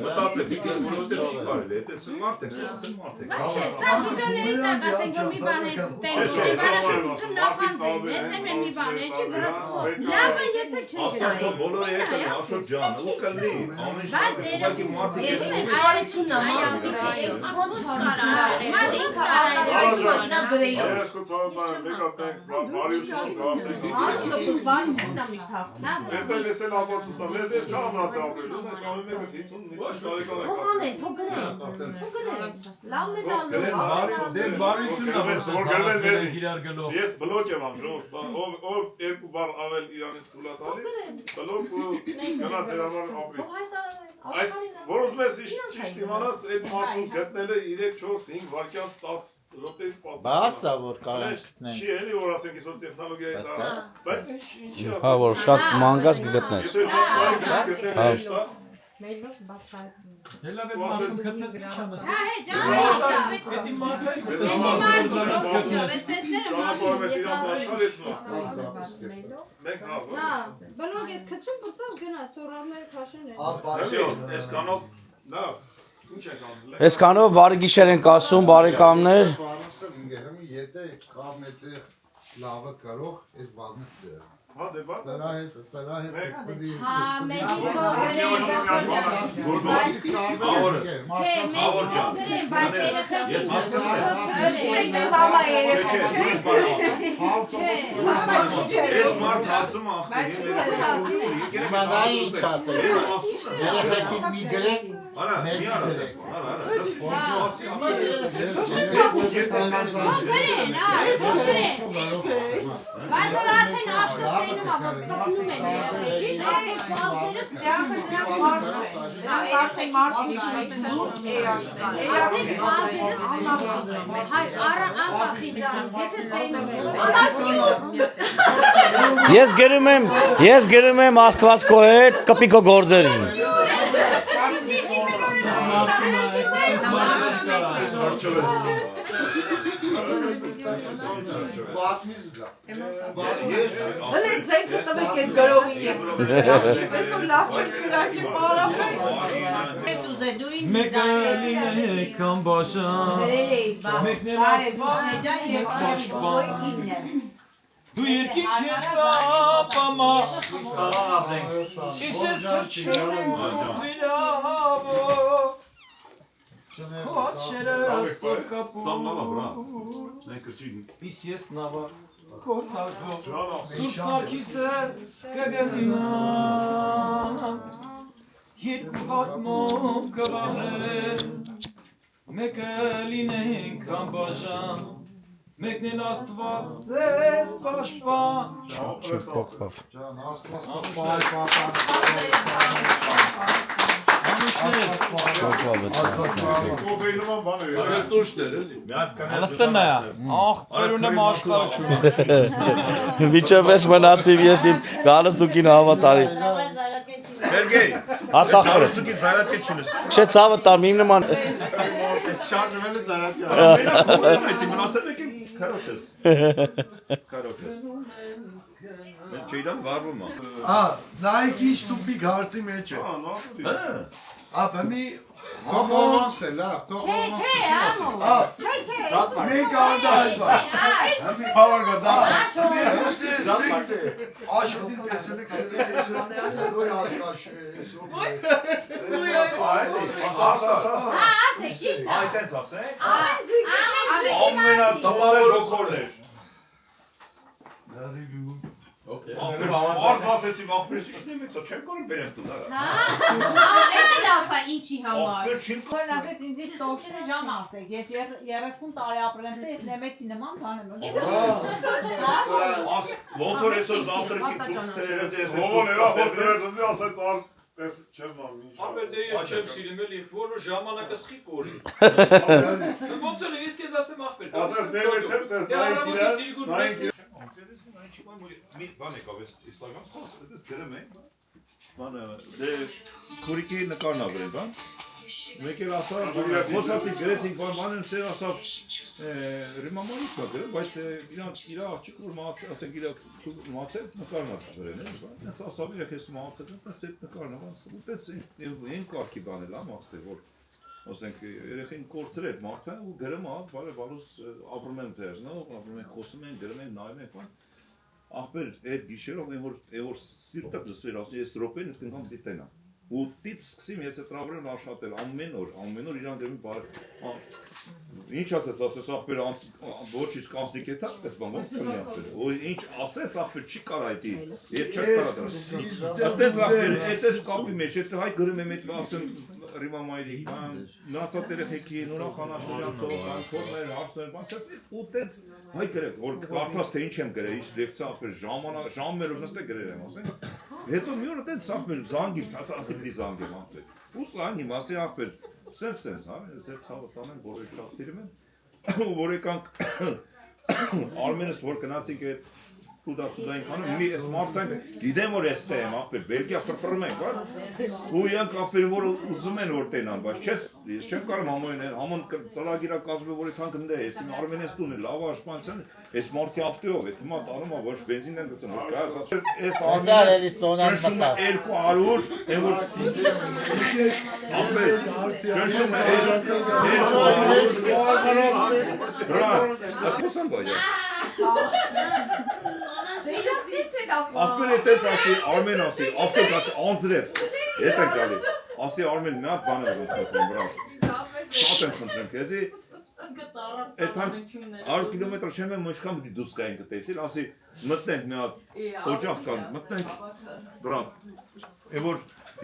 Մտածեք, ինքս որովհետև չի կարելի, հետո մարդ եք, սպասել մարդ եք։ Սա վիդեոների տակ ասենք որ մի բան է տենգի բարասություն նախանձել, ես տենգ մի բան է, չի վրա լավը երբեք չեն գրել։ Աստղո բոլորը եկան, Աշոտ ջան, ու կլնի, ամեն ինչ ուղղակի մարդիկ եկան։ Արեցունն է, մարդիկ կարան։ Ես էլ ամացուցամ, ես կամ մնացա ապրել, ես անում եմ 50 տարեկան եկա։ Հողանեն, հո գրեն, լավն է լավն Դեր բարությունն է, որ սենց հարատվենք իրար գլող։ Ես բլոկ եմ ամժող, ով երկու բար ավել իրանից թուլատալի, բլոկ ու գնաց էր համար ապրի։ Այս, որ ուզում ես ճիշտ իմանաս, այդ մարդու գտնելը 3-4-5 վարկյան 10 րոպեի պատմություն։ Բասա որ կարանք գտնեն։ Չի էլի, որ ասենք այսօր տեխնոլոգիայի տար, բայց ինչի է։ Հա, որ շատ մանգաս կգտնես։ Մեյլով բացայ։ Հելավ այդ մարդում գտնես ինչ անես։ Հա, հե, ջան, Էդի մարդը Հա, բլոգ ես քցում բծավ գնաց, թորավները քաշեն է։ Այսքանով լավ, ինչ եք անում։ Այսքանով բարի գիշեր ենք ասում, բարեկամներ։ Եթե կամ այդտեղ լավը կարող, այս բանը դեր։ Հա, դե բա։ Դրա հետ պետք Հա, մեջի կողերեն բայց ես հասկանում Ես մարդ ասում Իմանայի ինչ ասել, երեխեքին մի գրեք, մեզ գրեք։ Բայց որ արդեն աշտստենում ա, որ կպնում են երեխեքին, արդեն բազերս Արդեն մարդ Ես գրում եմ Աստված քո հետ կպի քո գործերին։ Հլե ձենքը տվեք այդ գրողի ես Այսօր լավ չեք կրակի պարապել Ես ուզե դու ինձ Մեկալինեք ամբաշան Մեկն էլ աստված Դու երկիք ես ապամա Ես ես թրջում վիրավո Հոչերը ծոր կապուր Իս ես նավա Խորթագով Սուրբ սարքիսը կգնամ Երկու հատմով կվաղել Մեկը լինենք ամբաժան Մեկն էլ աստված ձեզ պաշպան Ջան, աստված Կոֆեի նման բան է։ Ասել տուշներ էլի։ Անստանա, ախ, որոնեմ աշխարհը չունի։ Վիճաբեջ մնացիվ ես իմ գալս դուքին հավատարի։ Սերգեյ, ասախր։ դուքի զարատի չունես։ Չէ, ցավը տամ իմ նման։ Շարժվել է զարատի։ Մենակ մնացել եք քարոջես։ Քարոջես։ Մենք չիդան վարվում է։ նայեք ինչ տուպիկ հարցի մեջ է։ Բեմի Համորանս է, լավ, թող մեկ անդայվա։ Աշոտին տեսել եք սերոյ արկաշ Այդենց ասենք։ Ամենատպավոր գոքորներ։ Արվասեցիմ աղբերս իչնեմ եք, չեմ կորում բերեմ տու դարա։ Էդ էլ ասա ինչի համար։ Աղբեր չիմ Որ ասեց ինձ տոքսի ժամ ասեք, ես 30 տարի ապրեմ, ես նեմեցի նման բան եմ։ Ոնց որ այսօր զավտրկի թուքսերերս ես ասեց չեմ անում ինչ։ Ապեր դե ես չեմ սիրում էլի, որ ժամանակս խի կորի։ Ոնց էլ ես քեզ ասեմ ախպեր։ Ասես դերեցեմ սես մի բան եկավ ես իսլամյան խոսքը, դες գրեմ ենք, բանը, դե քուրիկի նկարն ավրել, բան, մեկ էլ ասա, խոսացի գրեցինք բան, բան եմ սեր ասա, ռիմամանից կա գրել, բայց իր աղջիկ որ ասենք իր մացել նկարն ավրել, ես ասավ իրեք ես մացել, ես այդ նկարն ավրել, ուտեց են կարգի բան էլ ամաղթ է, որ ասենք երեխին կորցրել մարդը ու գրում բարուս ապրում են ձեր, ապրում են, խոսում են, գրում են, նայում են, բան, ախպեր այդ գիշերով որ սիրտը դսվեր ասում ես ռոպեն այդ կնկամ դիտենա ու դից սկսիմ ես այդ ռավրեն աշխատել ամեն օր իրան դեպի բար ինչ ասես ախպեր ոչինչ կասնիկ է թա այս բան ոնց կնի ախպեր ու ինչ ասես ախպեր չի կարա այդի ես չես կարա դες ախպեր այդպես կապի մեջ այդ հայ գրում եմ այդ ասում ռիմամայրի բան նացած երեխեքի նորախանաշրջանցով բան քորներ հարցեր բան ու տենց հայ գրեք որ կարդաս թե ինչ եմ գրել ինչ լեկցիա ախպեր ժամերով նստե գրել եմ ասենք հետո մի օր տենց ախպեր զանգի ասի դի զանգեմ ախպեր ու զանգի մասի ախպեր սենց հա ես ցավը տանեմ բոլորը շատ սիրում են որ եկանք Արմենս որ գնացինք այդ Սուդային քանում մի այս մարդան գիտեմ որ էստե եմ ախպեր Բելգիա ֆրֆրում ենք ու իրանք ախպեր որ ուզում են որ տենան բայց ես չեմ կարող համոն ծրագիրա կազմել որ այդքան գնդե ես իմ Արմենես տունը լավ աշխանցան այս մարդի ավտոյով է հիմա տանում է ոչ բենզին են գցում ոչ գազ այս Արմենը ճնշում է 200 այն որ ախպեր ճնշում է 200 բրատ բայա Ախպեր էտեց ասի, Արմեն ասի, ավտոկ ասի, անձրև, ետ են գալի, ասի Արմեն մի հատ բան եմ խնդրեմ, բրավ, շատ եմ խնդրեմ քեզի, էտան 100 կիլոմետր չեմ եմ մշկան բդի դուս կային գտեցիր, ասի մտնենք մի հատ օջախ կան, մտնենք, բրավ, է որ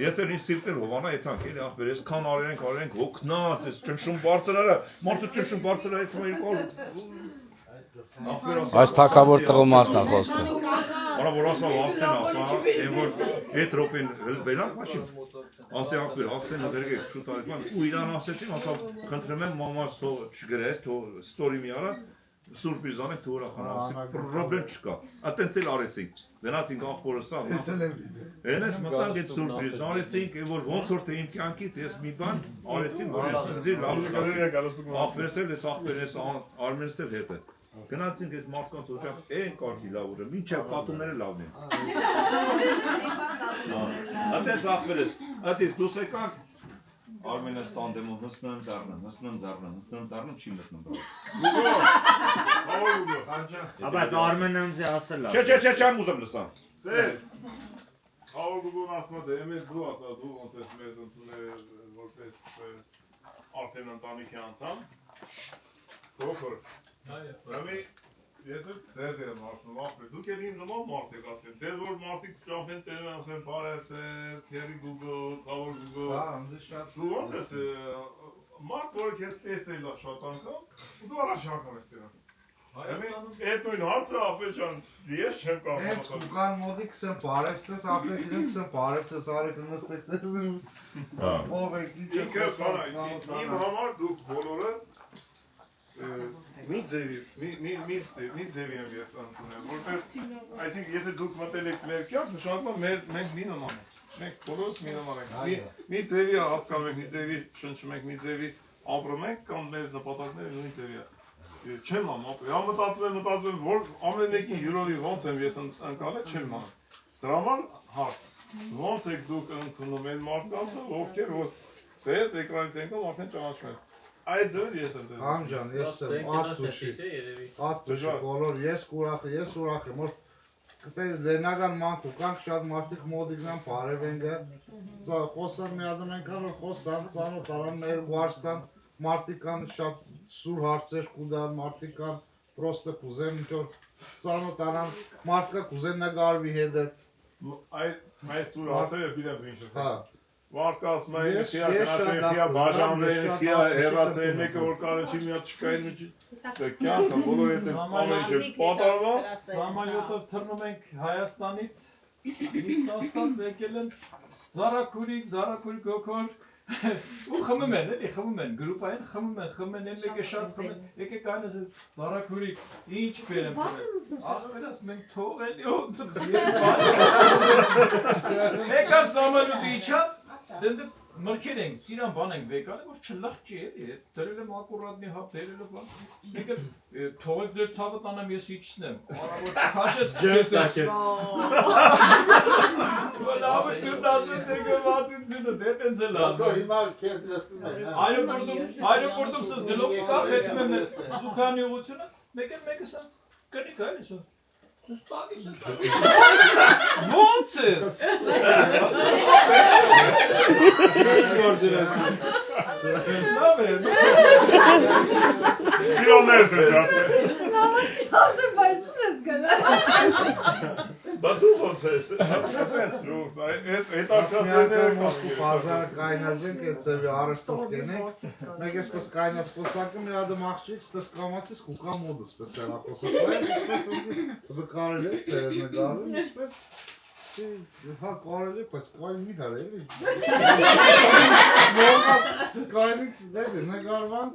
ես էլ ինչ սիրտեր հովանա էտանք, էլի ախպեր, ես քան արենք, հոգնած, ես ճնշում բարձր արա, մարդու ճնշում բարձր արա, Այս թակավոր տղու մասն է խոսքը։ Արա որ ասա ասեն ասա, այն որ այդ ռոպին հլբելան մաշին։ Ասի ախպեր, ասեն դերգեք շուտ արեք, ու իրան ասեցին, ասա խնդրեմ եմ մամա չգրես, թո ստորի մի արա, սուրպրիզ անեք թո ուրախանա, ասի պրոբլեմ չկա։ Այտենց էլ արեցինք։ Դրանցինք ախպորը սա։ Էնես մտանք այդ սուրպրիզն արեցինք, այն որ ոնց որ թե իմ կյանքից ես մի բան արեցին, որ ես ինձ լավ զգացի։ Ախպերս էլ ես ախպերս Արմենս էլ հետ է։ Գնացինք այս մարդկանց օջախ այն կարգի լավ ուրը, մինչև պատումները լավն են։ Այդպես ախպերս, այդպես դուս եկանք, Արմենս տանդեմով նսնն դառնան, չի մտնում բրավ։ Բայց Արմենը ինձ ասել է։ Չէ, չեմ ուզում լսան։ Սեր, հավոր գուգոն ասում է, դե εμείς դու ասա, դու ոնց ես մեզ ընդունել որպես արդեն ընտանիքի անդամ, փոքր Ուրեմն ես ձեզ եմ ասում, ախպեր, դուք էլ իմ նման մարդ եք ասում, ձեզ որ մարդիկ ճամփեն տենում են ասում բարերտես, քերի գուգլ, խավոր գուգլ, դու ոնց ես մարդ որը քեզ տեսել է շատ անգամ, ու դու առաջ անգամ ես տենում, Այդ նույն հարցը ապեջան ես չեմ կարող։ Այս կուկան մոդի կսեմ բարևցես, ապե գիտեմ կսեմ բարևցես, արեք նստեք ով եք իջը իմ համար դուք բոլորը մի ձևի եմ ես ընդունել, որպես այսինքն եթե դուք մտել եք մեր կյանք, նշանակում է մենք մի նման ենք, մենք բոլորս մի նման ենք, մի ձևի հասկանում ենք, մի ձևի շնչում ենք, մի ձևի ապրում ենք, կամ մեր նպատակները նույն ձևի է։ Չեմ անում, մտածում եմ, որ ամեն մեկի յուրովի ոնց եմ ես ընկալել, չեմ անում։ Դրա համար հարց, ոնց եք դուք ընդունում այն մարդկանցը, ովքեր որ ձեզ էկրանից ենքում արդեն ճանաչում են։ Այդ ձևը ես եմ ձեզ։ Անջան, ես եմ ատուշի, բոլոր, ես ուրախ եմ, որ կտե լենական մանք ու կանք շատ մարդիկ մոդիգնան բարև են գը, խոսան միադում են կան, որ խոսան, ծանոթ արան մեր վարստան, մարդիկ կան շատ սուր հարցեր կուդան, մարդիկ կան պրոստը կուզեն ինչ-որ ծանոթ արան, մարդկա կուզեն նգարվի հետ էտ։ Այդ սուր հարցերը գիտեմ ինչ ես։ Մարդկա ասում է, խիա գնացել, խիա բաժանվել, խիա հեռացել, մեկը որ կարը չի միատ չկային ու չի։ Կյանքը բոլոր հետ ամեն ինչ պատարվա։ Սամալյոտով թռնում ենք Հայաստանից, Իսաստան եկել են Զարաքուրիկ գոքոր ու խմում են, գրուպային խմում են, մեկը շատ խմում են, եկեք այնս Զարաքուրիկ, ինչ բերեմ բերեմ, աղբերս մենք թողելի եկավ Սամալյոտը իջավ, դենդը մրքեր ենք, սիրան բան ենք վեկանը, որ չլղջի էլի, դրել եմ ակուրատ մի հապ, դերել եմ բան, մեկը թողեք ձեր ցավը տանեմ ես իջնեմ, արավոր քաշեց ձեզ ասել։ Լավը ծուտասը դեկը վատությունը, դեպենց է լավ։ Հիմա քեզ լսում են։ Այրոպորտում սս գլոք սկավ, հետում եմ զուքանի ուղությունը, մեկը սենց կնիկ այլ ես։ Ոնց ես։ Լավ է։ Սիրոներս է Ասեմ, բայց ես գնա։ Բա դու ոնց ես։ Բազար կայնացենք, այդ ծևի արշտով կենենք, մեկ եսպես կայնած խոսակը մի ադմ աղջիկ, սպես կամացիս կուկա մոդը սպես հեղախոսակը, կարել է ծեր նգարում, եսպես, հա կարել է, բայց կայն մի հար էլի, կայնիկ նգարվան,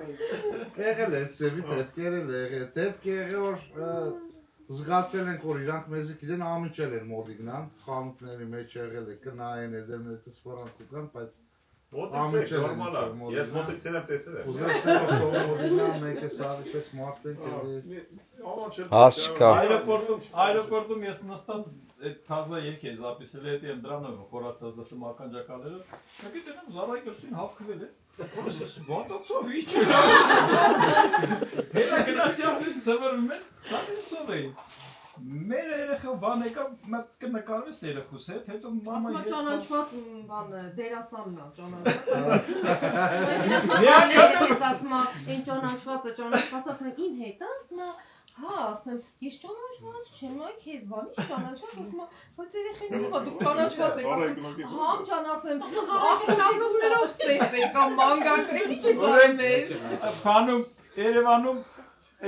եղել է ծևի դեպք եղել որ զգացել ենք, որ իրանք մեզի գիտեն ամիջել են մոդիգնան, խանութների մեջ եղել է, կնային է, դեր մեծից վրանք ուկան, բայց ամիջել են մոդիգնան։ Ես մոտիքցել եմ տեսել եմ։ Ուզեցել որ թող մոդիգնան, մեկ է սաղիպես մարդ ենք Հարց չկա։ Այրոպորտում ես նստած այդ թազա երկ է զապիսել էտի եմ դրանով խորացած դասում ականջակալերով, մեկի դենեմ զարայի գլխին հավքվել է, որս ես բատացով ինչ է։ Հետա գնացի արդեն ծվրում են, տանեսով էին։ Մեր երեխը բան եկավ, մատ կնկարվես երեխուս հետ, հետո մամա Ասմա ճանաչված բանը, դերասանն է ճանաչված։ Ասմա իմ հետ է, ասմա հա, ասում եմ, ես ճանաչված չեմ, այ քեզ բան, ինչ ճանաչված, ասում եմ, բայց երեխեն հիմա դուք ճանաչված եք, ասում եմ, համ ճանասեմ, ախրագոսներով սեփ եք, կամ մանգակ, ես ինչ ես արեմ ես։ Բանում, Երևանում,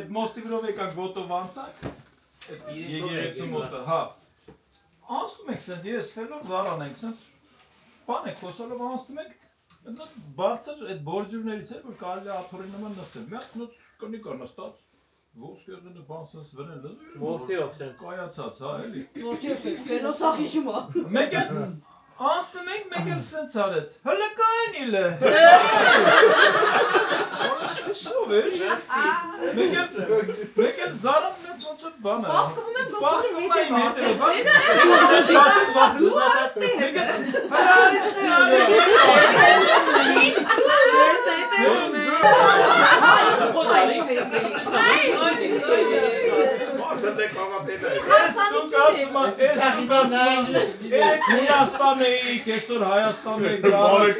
այդ մոստի վրով եկանք ոտով անցանք, այդ եկեղեցու մոտը, հա, անցնում ենք սենց, ես խելով զարան ենք սենց, բան ենք խոսալով անցնում ենք, բարձր այդ բորձյուրներից էր, որ կարելի աթորի նման նստել, մի հատ կնիկ ա նստած, ոսկերները բան սենց վրեն լզում, Որդիով սենց կայացած, հա, էլի։ Որդիով սենց, կենոսախիշում ա։ Մեկ էլ անցնում ենք, մեկ էլ սենց արեց, հլը կային իլը։ Սով էր, մեկ էլ զարան մեծ ոնց որ բան է։ Բախկվում եմ գողորի հետ Հայաստան էիք, այսօր Հայաստան եք,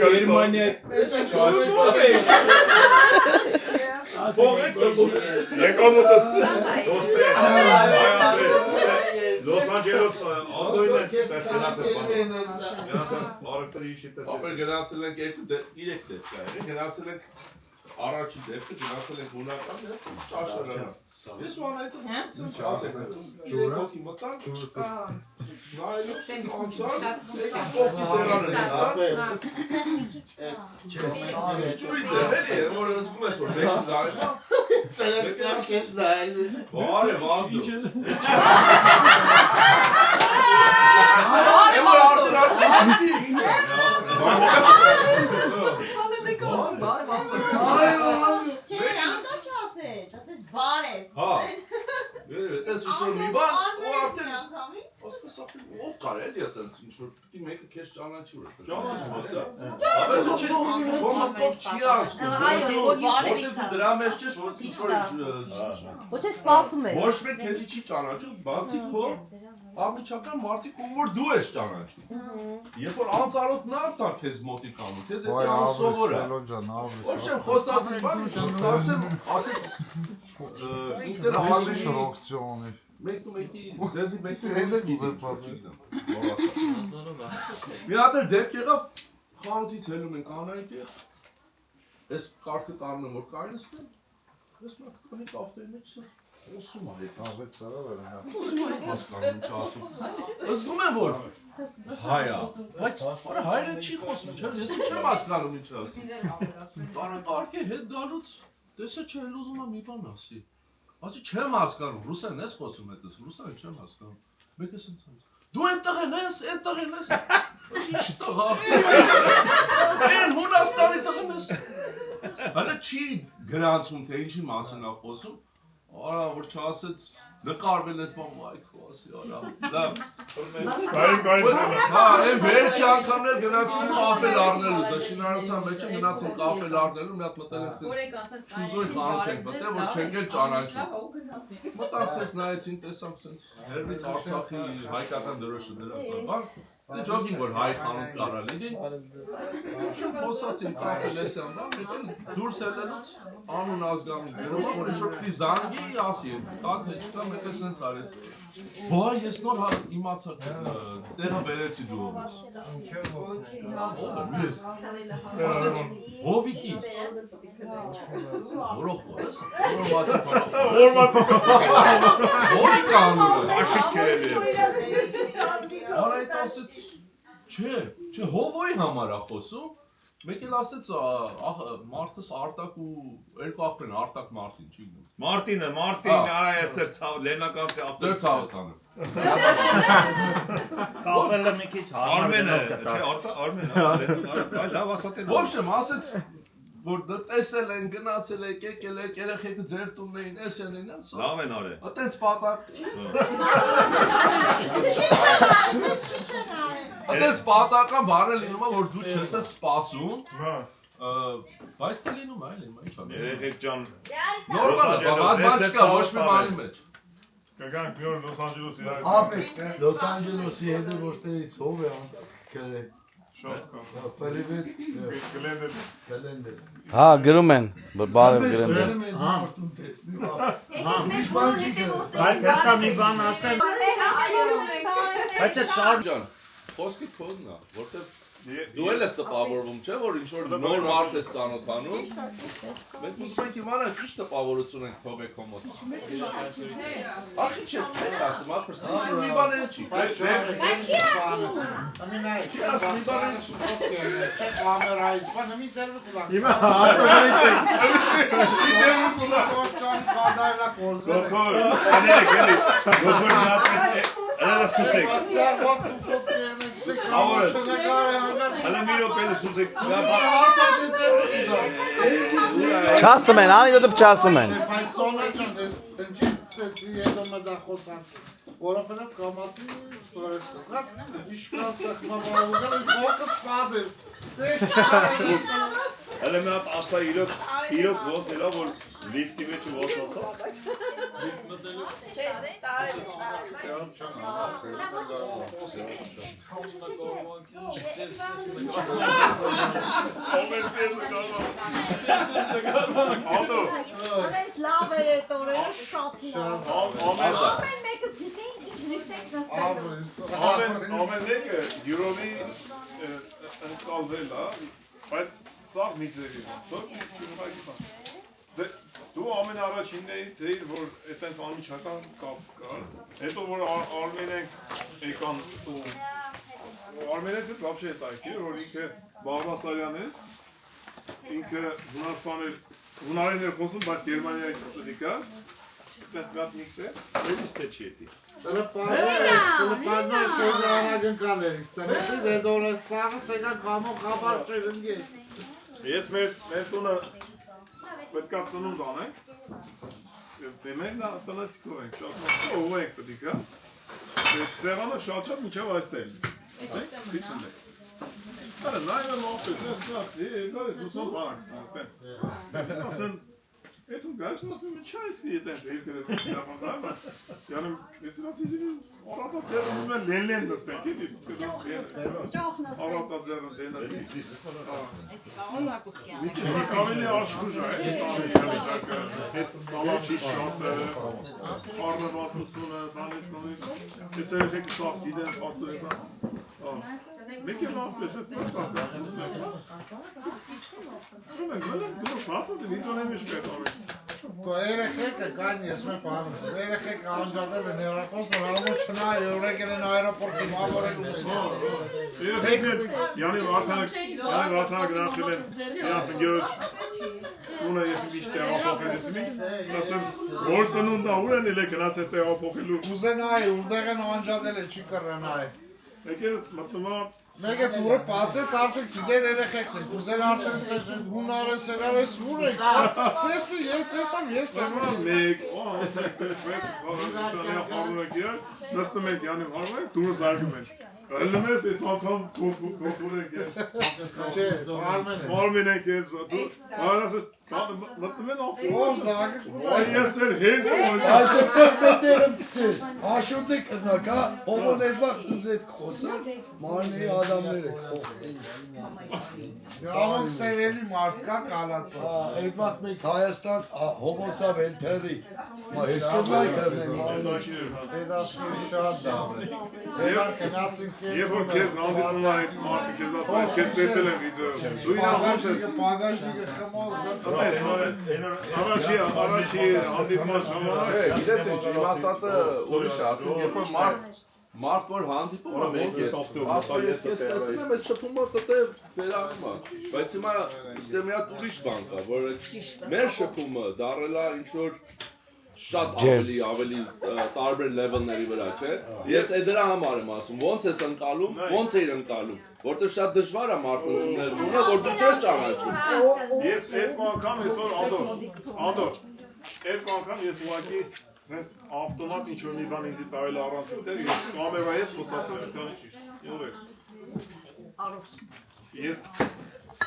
Գերմանիա եք, Եկամուտը դոստեր, Լոս Անջելոս անդոյն է տես գնացել արակտորի շիտը ապեր գնացել ենք 2-3 դեպք, գնացել ենք Առաջի դեպքը գնացել ենք հունական ճաշարանը։ Ես ու Անահիտը ցած եք։ Ջուրոքի մտան չկա։ Նայելով անցար, կողքի սերանը նստան։ Ջուրից է, էլի, որ զգում ես որ մեկը գարել է։ Ֆելքսը քեզ նայել։ Բարե, վանդու։ Դες ինչ-որ մի բան, ու արդեն ասկս ով կարել է այդպես ինչ-որ պիտի մեկը քեզ ճանաչի որ այդպես։ Բայց դու չի կոմենտով չի ասում։ Որտեղ դրա մեջ չես որ ինչ-որ Ոչ է սպասում ես։ Ոչ մեկ քեզի չի ճանաչում, բացի քո Ամիջական մարդիկ ում որ դու ես ճանաչում։ Երբ որ անծանոթ նավ տա քեզ մոտիկ անում, քեզ էդ անսովոր է։ Ոչ եմ խոսացի բան, դարձեմ ասեց ինքներ ավելի շրոկցիոն է։ Մեկի ձեզի մեկի մի հատ դեպք եղավ խանութից հելում ենք Անահիտի այս կարգը տանում եմ որ կայնստեմ ես մեկ քանի կավտերի մեջ Osum ayıp. Ahmet sana ver. Aslanım çasım. Özgüme vur. Hayır. Hayır çiğ olsun. Yesin çem aslanım çasım. Bana karke heddalut. Dese çelozuma mi panasi. Asi çem aslanım. Rusa nes olsun edes. Rusa çem aslanım. Bekesin sen. Du enterenes. İşte ha. En hunastani terenes. Hala çiğ grantsum teyçi masına olsun. Ora որ չասեց նկարվել ես բան այդ խոսի արա լավ հա այն վերջի անգամներ գնացին կաֆե լառնելու դաշինարության մեջ գնացին կաֆե լառնելու մի հատ մտել ենք sense շուզոյ խանութ ենք մտել որ չենք էլ ճանաչում մտանք sense նայեցին տեսանք sense հերվից Արցախի հայկական դրոշը դրանց բան Jogging որ հայ խանութ կարա լինի խոսացին կաֆե լեսյան բան եկել դուրս ելնելուց անուն ազգանուն գրում որ ինչ-որ պիտի զանգի ասի կա թե չկա մեկը սենց արեց բա ես նոր իմացա տեղը բերեցի դու ով ես հովիկի որող ես հովիկ անունը աշիկ կերել Արա այդ ասեց Չէ, հովոյի համար է խոսում Մեկ էլ ասեց մարդս արտակ ու երկու աղբեն արտակ Մարտին չի գնում Մարտինը, արա ես ձեր ցավ լենականցի ապտեր Ձեր ցավը տանը Կաֆելը մի քիչ Արմենը, այ լավ ասած է Ոչ եմ, ասեց որ տեսել են, գնացել եք, եկել եք, երեխեքը ձեր տունն էին, ես են էին Լավ են արել Ատենց պատակ Ատենց պատական բանը լինում է, որ դու չես ես սպասում Բայց թե լինում է, ինչ ան Երեխեք ջան Նորմալ է, բան չկա, ոչ մի բանի մեջ Կգանք մի օր Լոս Անջելեսի Ապեկ, Լոս Անջելեսի հետը որտեղից հով է կրել Հա, գրում են, բարև գրում են Բայց հեսա մի բան ասեմ Բայց այդ շարժան Խոսքի քոդն է, որտեղ դու էլ ես տպավորվում, չէ, որ ինչ-որ նոր մարդ ես ծանոթանում Մենք ուզում ենք իմանալ ինչ տպավորություն ենք թողեք քո մոտ Ախի չէ, չեք ասում, ախր մի բան էլ չի Բայց չի ասում Չի ասում, մի բան էլ չի Կամերայից, բանը մի ձերվը կուլանք Հիմա հարցավորից ենք Մի ձերվը կուլանք կադայլա կորզվել Գոքոր, աներեք էլի Գոքոր Ալա սուսեք Ալա մի րոպե սուսեք Չաստում են, անի դեպ չաստում են Բայց սոնա ջան, սեցի հետո մետա խոսանցի Որովհետև կամացի ստորես կոզավ Իշկան սխմավարուգան հոկս պատեր Ալա մի հատ ասա իրոք ոնց էլա որ լիֆտի մեջ ոնց ասա Անես լավ էր էտ օրերը շատ լավ Ամեն մեկս գիտեին ինչ նիվտեք նստել Ամեն մեկը յուրովի ընկալվել է, բայց Սաղ միգրերի դու ամենառաջիններից էիր, որ այդպես անմիջական կապ կար, հետո որ Արմենենք եկան ու Արմենից հետ վաբշե հետ այգիր, որ ինքը Բաղդասարյան էր, ինքը հունարեն էր խոսում, բայց Գերմանիայից տդիկա, պետքատ միքս է, էլիս թե չի էտի։ Տելեպաններ կեզ արագնկալ էինք, ծնոտի դեդորը սաղը սեկան կամով խաբար չեր ընգեր։ Ես մեր տունը պետքա ծնունդ անենք, մենք տնացիկով ենք, շատ ով ենք տդիկա, սեղանը շատ միջև այստեղ Քիչն է։ Արա նայում եմ օֆիս, գալիս դուսոն բանակցի, ասեն, էդում գալիս ասում եմ չայսի այդպես երկրը դապանդա, յանում էսի օրատաձեռն են լեն նստենք, էլի օրատաձեռն դենացի։ Էսի կարող Հակոբյան։ Մի կարելի աշխուժ է, այդ սալատի շատը, խառնվածությունը, բանից, ես երեք սաղ գիտեմ ասում Մեկի մատպես ես նստացա, Շում ենք, գլուխ ասում դի վիդյոն եմ իշկետ արի։ Կո երեխեկը կան ես մեր պանում, երեխեկը անջատել են երախոսն համոչ չնա յորեկել են այրոպորտի մավորել Երեխեկն Յանի Վարդանը գնացել են իրանց ընգերոջ ունը ես միշտ տեղափոխել ես մի, ասեմ, որ ծնունդա ուր են էլ է գնաց է տեղափոխելու։ Կուզենայի, ուրդեղ են անջատել է, չի կռնայի։ Եկերս մտնվա Մեկը դուրը պացեց արդեն գիտեր երեխեքն են, ուզել արդեն հունարը սերար ես ուր եք, տեսամ ես եմ մեկ, նստում ենք յանի հարում ենք, դուրը զարգում ենք Ելնում ես ես անգամ կոքուր ենք ես Չէ, Մարմեն ենք ես մտնում են Ով զագը Ես էր հերկ Այդտեղ մետերըմ կսես, հաշուտի կրնակ, հովոն էդ վաղ ուզ էդ կխոսը, մարնի ադամներ եք խոխել Ամոնք սերելի մարդ կա կալացա Էդ վաղ մեկ Հայաստան հովոսավ էլ թերի Ես կրնայ կրնեմ Դեդաշկի շատ դավ Դեդան կնացին Երբ որ քեզ հանդիպում այդ մարդը քեզ ասում քեզ տեսել են վիդեոյում Դու իրան ոնց ես Պագաժնիկը խմոզ Առաջի հանդիպման ժամանակ Գիտես ինչ, իմ ասածը ուրիշ է, ասում երբ որ մարդ որ հանդիպում է մեկ է, ասում ես քեզ տեսնում եմ այդ շփումը տտե վերանում է, բայց հիմա իստե մի հատ ուրիշ բան կա, որ մեր շփումը դառել է ինչ որ շատ ավելի տարբեր լեվելների վրա, չէ։ Ես այդ դրա համար եմ ասում, ոնց ես ընկալում, ոնց էիր ընկալում, որտեղ շատ դժվար է մարդը ունենալը, որ դու չես ճանաչում։ Ես այդ անգամ այսօր Անդոր, այդ անգամ ես ուղղակի sense avtomat ինչ-որ մի բան ինձ տարել առանց ուտել, ես կամերայից խոսացել այդքան Ես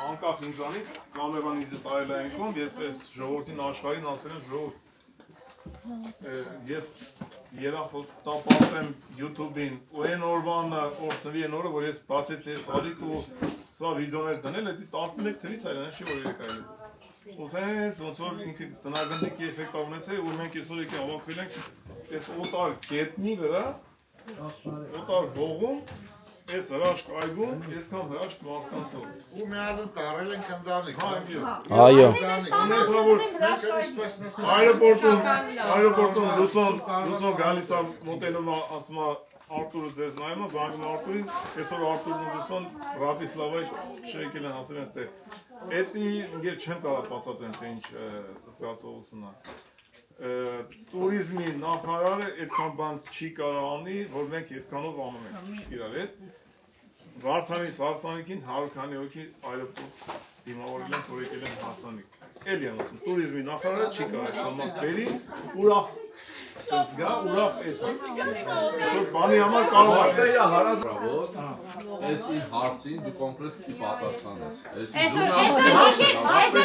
անկախ ինձանից կամերան ինձ տարել է այնքան, ես այս ժողովրդին աշխարհին ասել եմ ժողովուրդ Ես երախոտան պատեմ YouTube-ին ու այն օրվանը օրտնվի այն օրը, որ ես բացեցի ես ալիք ու սկսա վիդեոներ դնել, էդի 11 թվից այլան չի որ երեք այլ ու սենց ոնց որ ինքը ծնագնդիկի էֆեկտ ունեցել ու մենք այսօր եկի հավաքվել ենք այս օտար գետնի վրա օտար հողում Ես հրաշք այգում, ես կամ հրաշք մարդկանցով Ու մի ազմ տարել ենք ընտանիք Այո Այրոպորտում Ռուսոն գալիս է մոտենում ասում է Արտուրը ձեզ նայում է, զանգում Արտուրին Այսօր Արտուրն ու Ռուսոն Ռատիսլավայի շեյքել են ասել են ստեղ Էդի ինգեր չեմ կարող պասատեն թե ինչ զգացողություն է Տուրիզմի նախարարը այդքան բան չի կարող անի, որ մենք այսքանով անում ենք իրար հետ Վարդանի Սարսանիքին 100 քանի հոգի այրոպորտ դիմավորել են, որ եկել են Հարսանիք Էլի եմ ասում, տուրիզմի նախարարը չի կարող համակ բերի, ուրախ Սենց գա, ուրախ էդ Ինչ-որ բանի համար կարող է Հարազրավոտ, ես իմ հարցին դու կոնկրետ ի պատասխանես Այսօր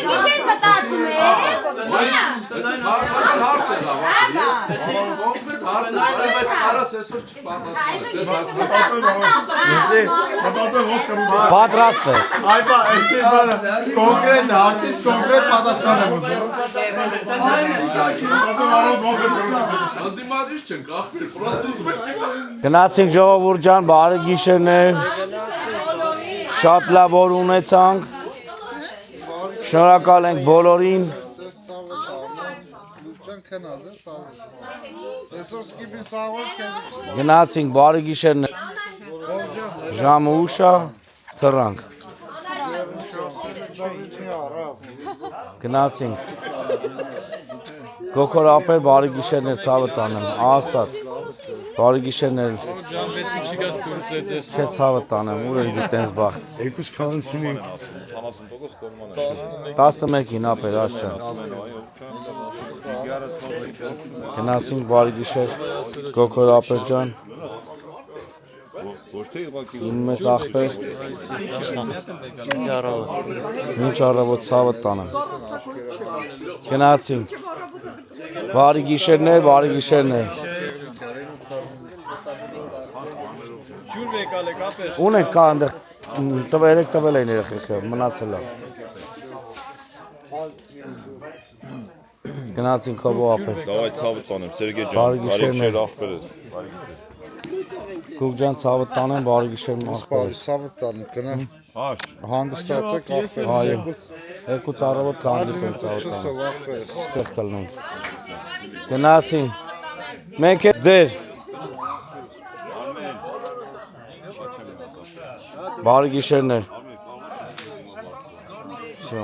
գիշեր մտածում ես Հարց է դավակ, ես կոնկրետ հարց է, բայց հարաս այսօր չպատասխանես Պատրաստ ես Այբա, այսի բանը կոնկրետ հարցից կոնկրետ պատասխան եմ Անդիմադրիչ չենք, աղբեր, պրոստ ուզում ենք Գնացինք ժողովուրդ ջան, բարի գիշերներ Շատ լավ օր ունեցանք Շնորհակալ ենք բոլորին։ Ջան քնած է սա։ Այսօր սկիպի սաղով քեզ։ Գնացինք բարի գիշերն ժամը ուշ է թռանք։ Գնացինք Գոքոր ապեր բարի գիշերներ ցավը տանեմ աստատ բարի գիշերներ Ջան 6-ին չգաս դուրս ձեզ չէ ցավը տանեմ ուր ինձ տենց բախ Եկուս քանսինենք 11-ին ապեր աշճան Գնացինք բարի գիշեր Գոքոր ապեր ջան Իմ մեծ աղբեր Մինչ առավոտ ցավը տանեմ Գնացինք Բարի գիշերներ Ջուր եկալ եք ապեր Ունենք կա այնտեղ տվել են երեխեքը մնացել է Գնացինք հովո ապեր Դավայ ցավը տանեմ Սերգեյ ջան Բարի գիշերներ աղբեր ես Գուկ ջան ցավը տանեմ բարի գիշեր աղբեր Ցավը տանեմ գնամ հանդստացեք աղբեր Եկուց առավոտ կհանդիպենք ցավը տանեմ Ստեղ կլնենք Գնացինք Մենք է ձեր Բարի գիշերներ Всё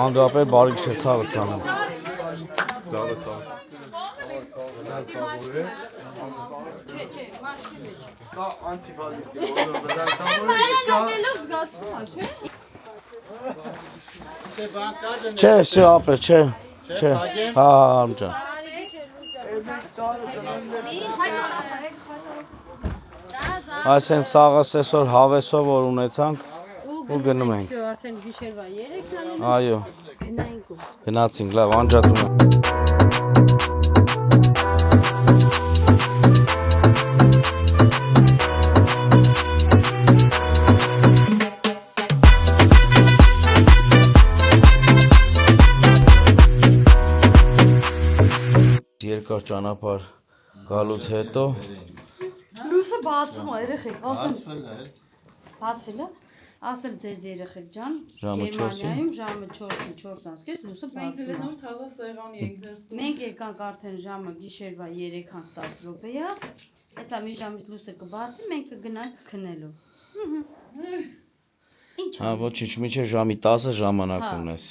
Անդրապեր բարի գիշեր ցավը տանեմ Դավը ցավը Կա անտիվալիտ Չէ, всё ապեր, չէ Հա, ջան Այս են սաղս այսօր հավեսով որ ունեցանք ու գնում ենք Արդեն գիշերվա 3-ն Այո Գնացինք լավ անջատում եմ Երկար ճանապարհ գալուց հետո Լույսը բացում է երեխեք Բացվել է Ասեմ ձեզ երեխեք ջան Գերմանիայում ժամը 4-ին 4:30 լույսը բացվում է Նոր թազա սեղանի ենք նստում Մենք եկանք արդեն ժամը գիշերվա 3:10 րոպեա Հեսա մի ժամից լույսը կբացվի մենք կգնանք քնելու Ինչ Հա ոչինչ միջև ժամի 10-ը ժամանակ ունես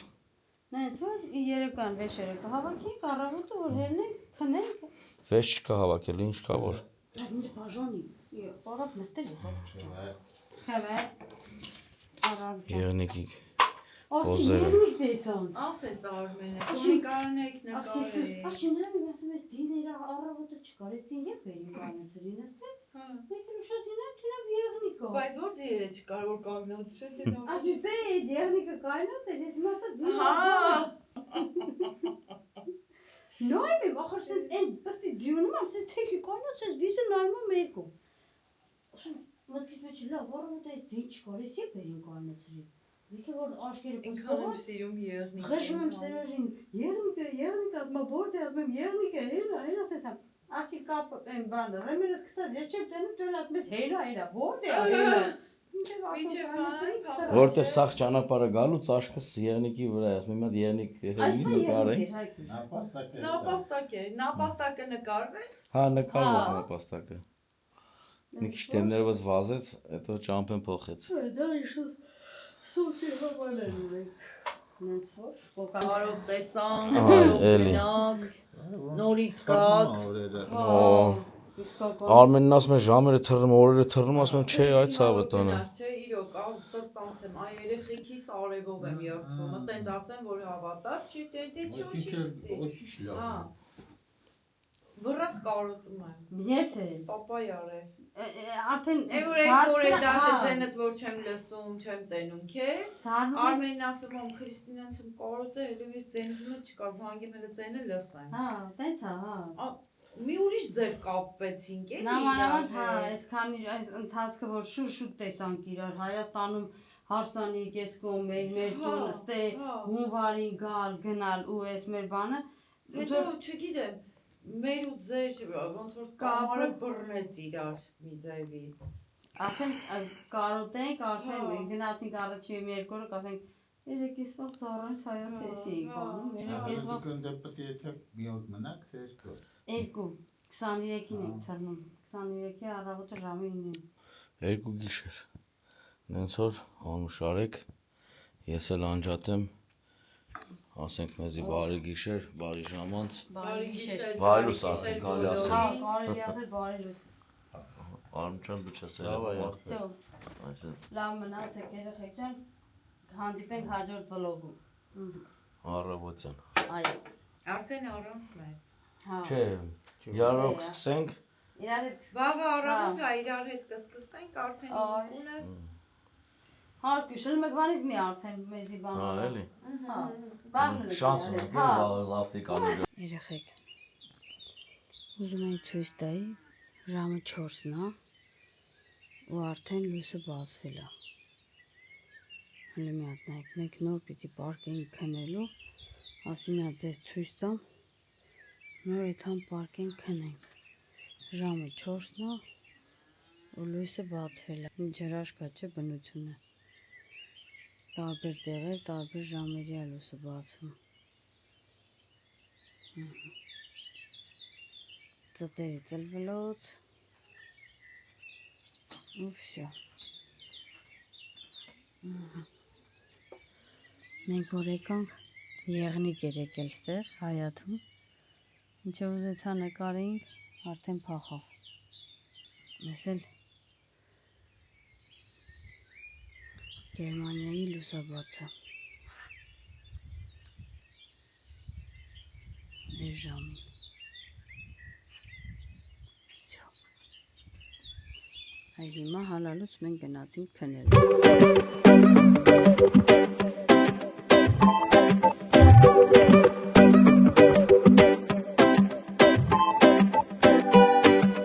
Նայած որ երեկոյան վեշերը կհավաքենք առավոտը որ հերնենք քնենք Վեշ չկա հավաքել ինչ կա որ Ինչ բաժանի Արաբ նստել ես Խավե Եղնիկի Ոզերը Ասեց Արմենը նկարնեք նկարեք Աշինամի ասում ես ձիները առավոտը չկար ես ձին երբ էին կանեցրի նստել Մենք էլ ուշად գնանք եղնիկը Բայց որ ձիերը չկար որ կանգնած չէ Աշտե եղնիկը կայնած էր ես մատա ձին Նոյմ եմ ախր սենց են պստի ձյունում եմ սենց թեքի կայնած ես վիզը նայում եմ երկու Մտքիս մեջ լավ առավոտը ես ձին չկար ես երբ էին կանեցրի Մեկ է որ աշկերը Ինքան եմ սիրում եղնիկը Խշում եմ Սերաժին եղնիկը ասմա որդ է ասում եմ եղնիկը հելա ասես եմ Աղջի կապ եմ բանը ռեմերը սկսած ես չեմ տենում տոն ասում ես հելա որդ է հելա Որտեղ սաղ ճանապարհը գալուց աշկս եղնիկի վրա ասում եմ եղնիկ հելի նկարենք Նապաստակը նկարվեց Հա նկարվեց նապաստակը Մի քիչ տերներվս վազեց հետո ճամփեն փոխեց Դա իշը Սոթի հոմաներ ունենք Նենց որ Կարով տեսանք, էլի նորից կակ Արմենն ասում է ժամերը թռնում, օրերը թռնում, ասում եմ չէ այդ ցավը տանը Չէ իրոք, սրտանց եմ, այ երեխեքիս արևով եմ երդվում Տենց ասեմ, որ հավատաս չի, դե չի Վռաս կարոտում եմ Ես էլ Պապայ արև Արդեն Որ դաշը ձենդ որ չեմ լսում, չեմ տենում քեզ Արմենն ասում եմ Քրիստինանցում կարոտը, հելու ես ձենվում է չկա, զանգեմ հելը ձենը լսեմ Հա, տենց հա մի ուրիշ ձև կապվեցինք էլի։ Նամանավանդ հա, այսքանի այս ընթացքը որ շուտ տեսանք իրար Հայաստանում հարսանիք ես կողմ մեր տուն ստե հունվարին գալ գնալ ու այս մեր բանը հետո չգիտեմ մեր ու ձեր ոնց որ կամարը բռնեց իրար մի ձևի արդեն կարոտենք արդեն գնացինք առաջին երկու օրը ասենք երեկեսվա ծառայից հայոց էի բանում երեկեսվա դուք պետք է եթե մի օր մնաք թե երկու 23-ին ենք ցրնում 23-ի առավոտը ժամը 9-ին երկու գիշեր նենց որ անուշարեք ես էլ անջատեմ ասենք մեզի բարի գիշեր բարի ժամանց բարի գիշեր բարի լույս արդեն կարելի ասել հա կարելի ասել բարի լույս Արմչան դու չես լավ մնացեք երեխեք ջան հանդիպենք հաջորդ վլոգում առավոտյան այո արդեն առանց մեզ չէ իրարով կսկսենք իրար հետ վաղը առավոտը իրար հետ կսկսենք արդեն ինքունը հա քիշել մեկվանից մի արդեն մեզի բան հա էլի հա շանս ունենք լավ կանոն երեխեք ուզում եի ցույց տայի ժամը 4-ն է ու արդեն լույսը բացվել է հələ մի հատ նայեք մենք նոր պիտի պարկենք քնելու ասի մի հատ ձեզ ցույց տամ նոր այդքան պարկենք քնենք ժամը 4-ն է ու լույսը բացվել է ջրաշկա չէ բնությունը տարբեր տեղեր տարբեր ժամերի է լույսը բացվում ծտերի ծլվլոց ու վсё մենք որ եկանք եղնիկ էր եկել ստեղ հայաթում ինչը ուզեցա նկարեինք արդեն փախավ ես էլ Գերմանիայի լուսաբացը այս ժամին Հիմա հալալուց մենք գնացինք քնել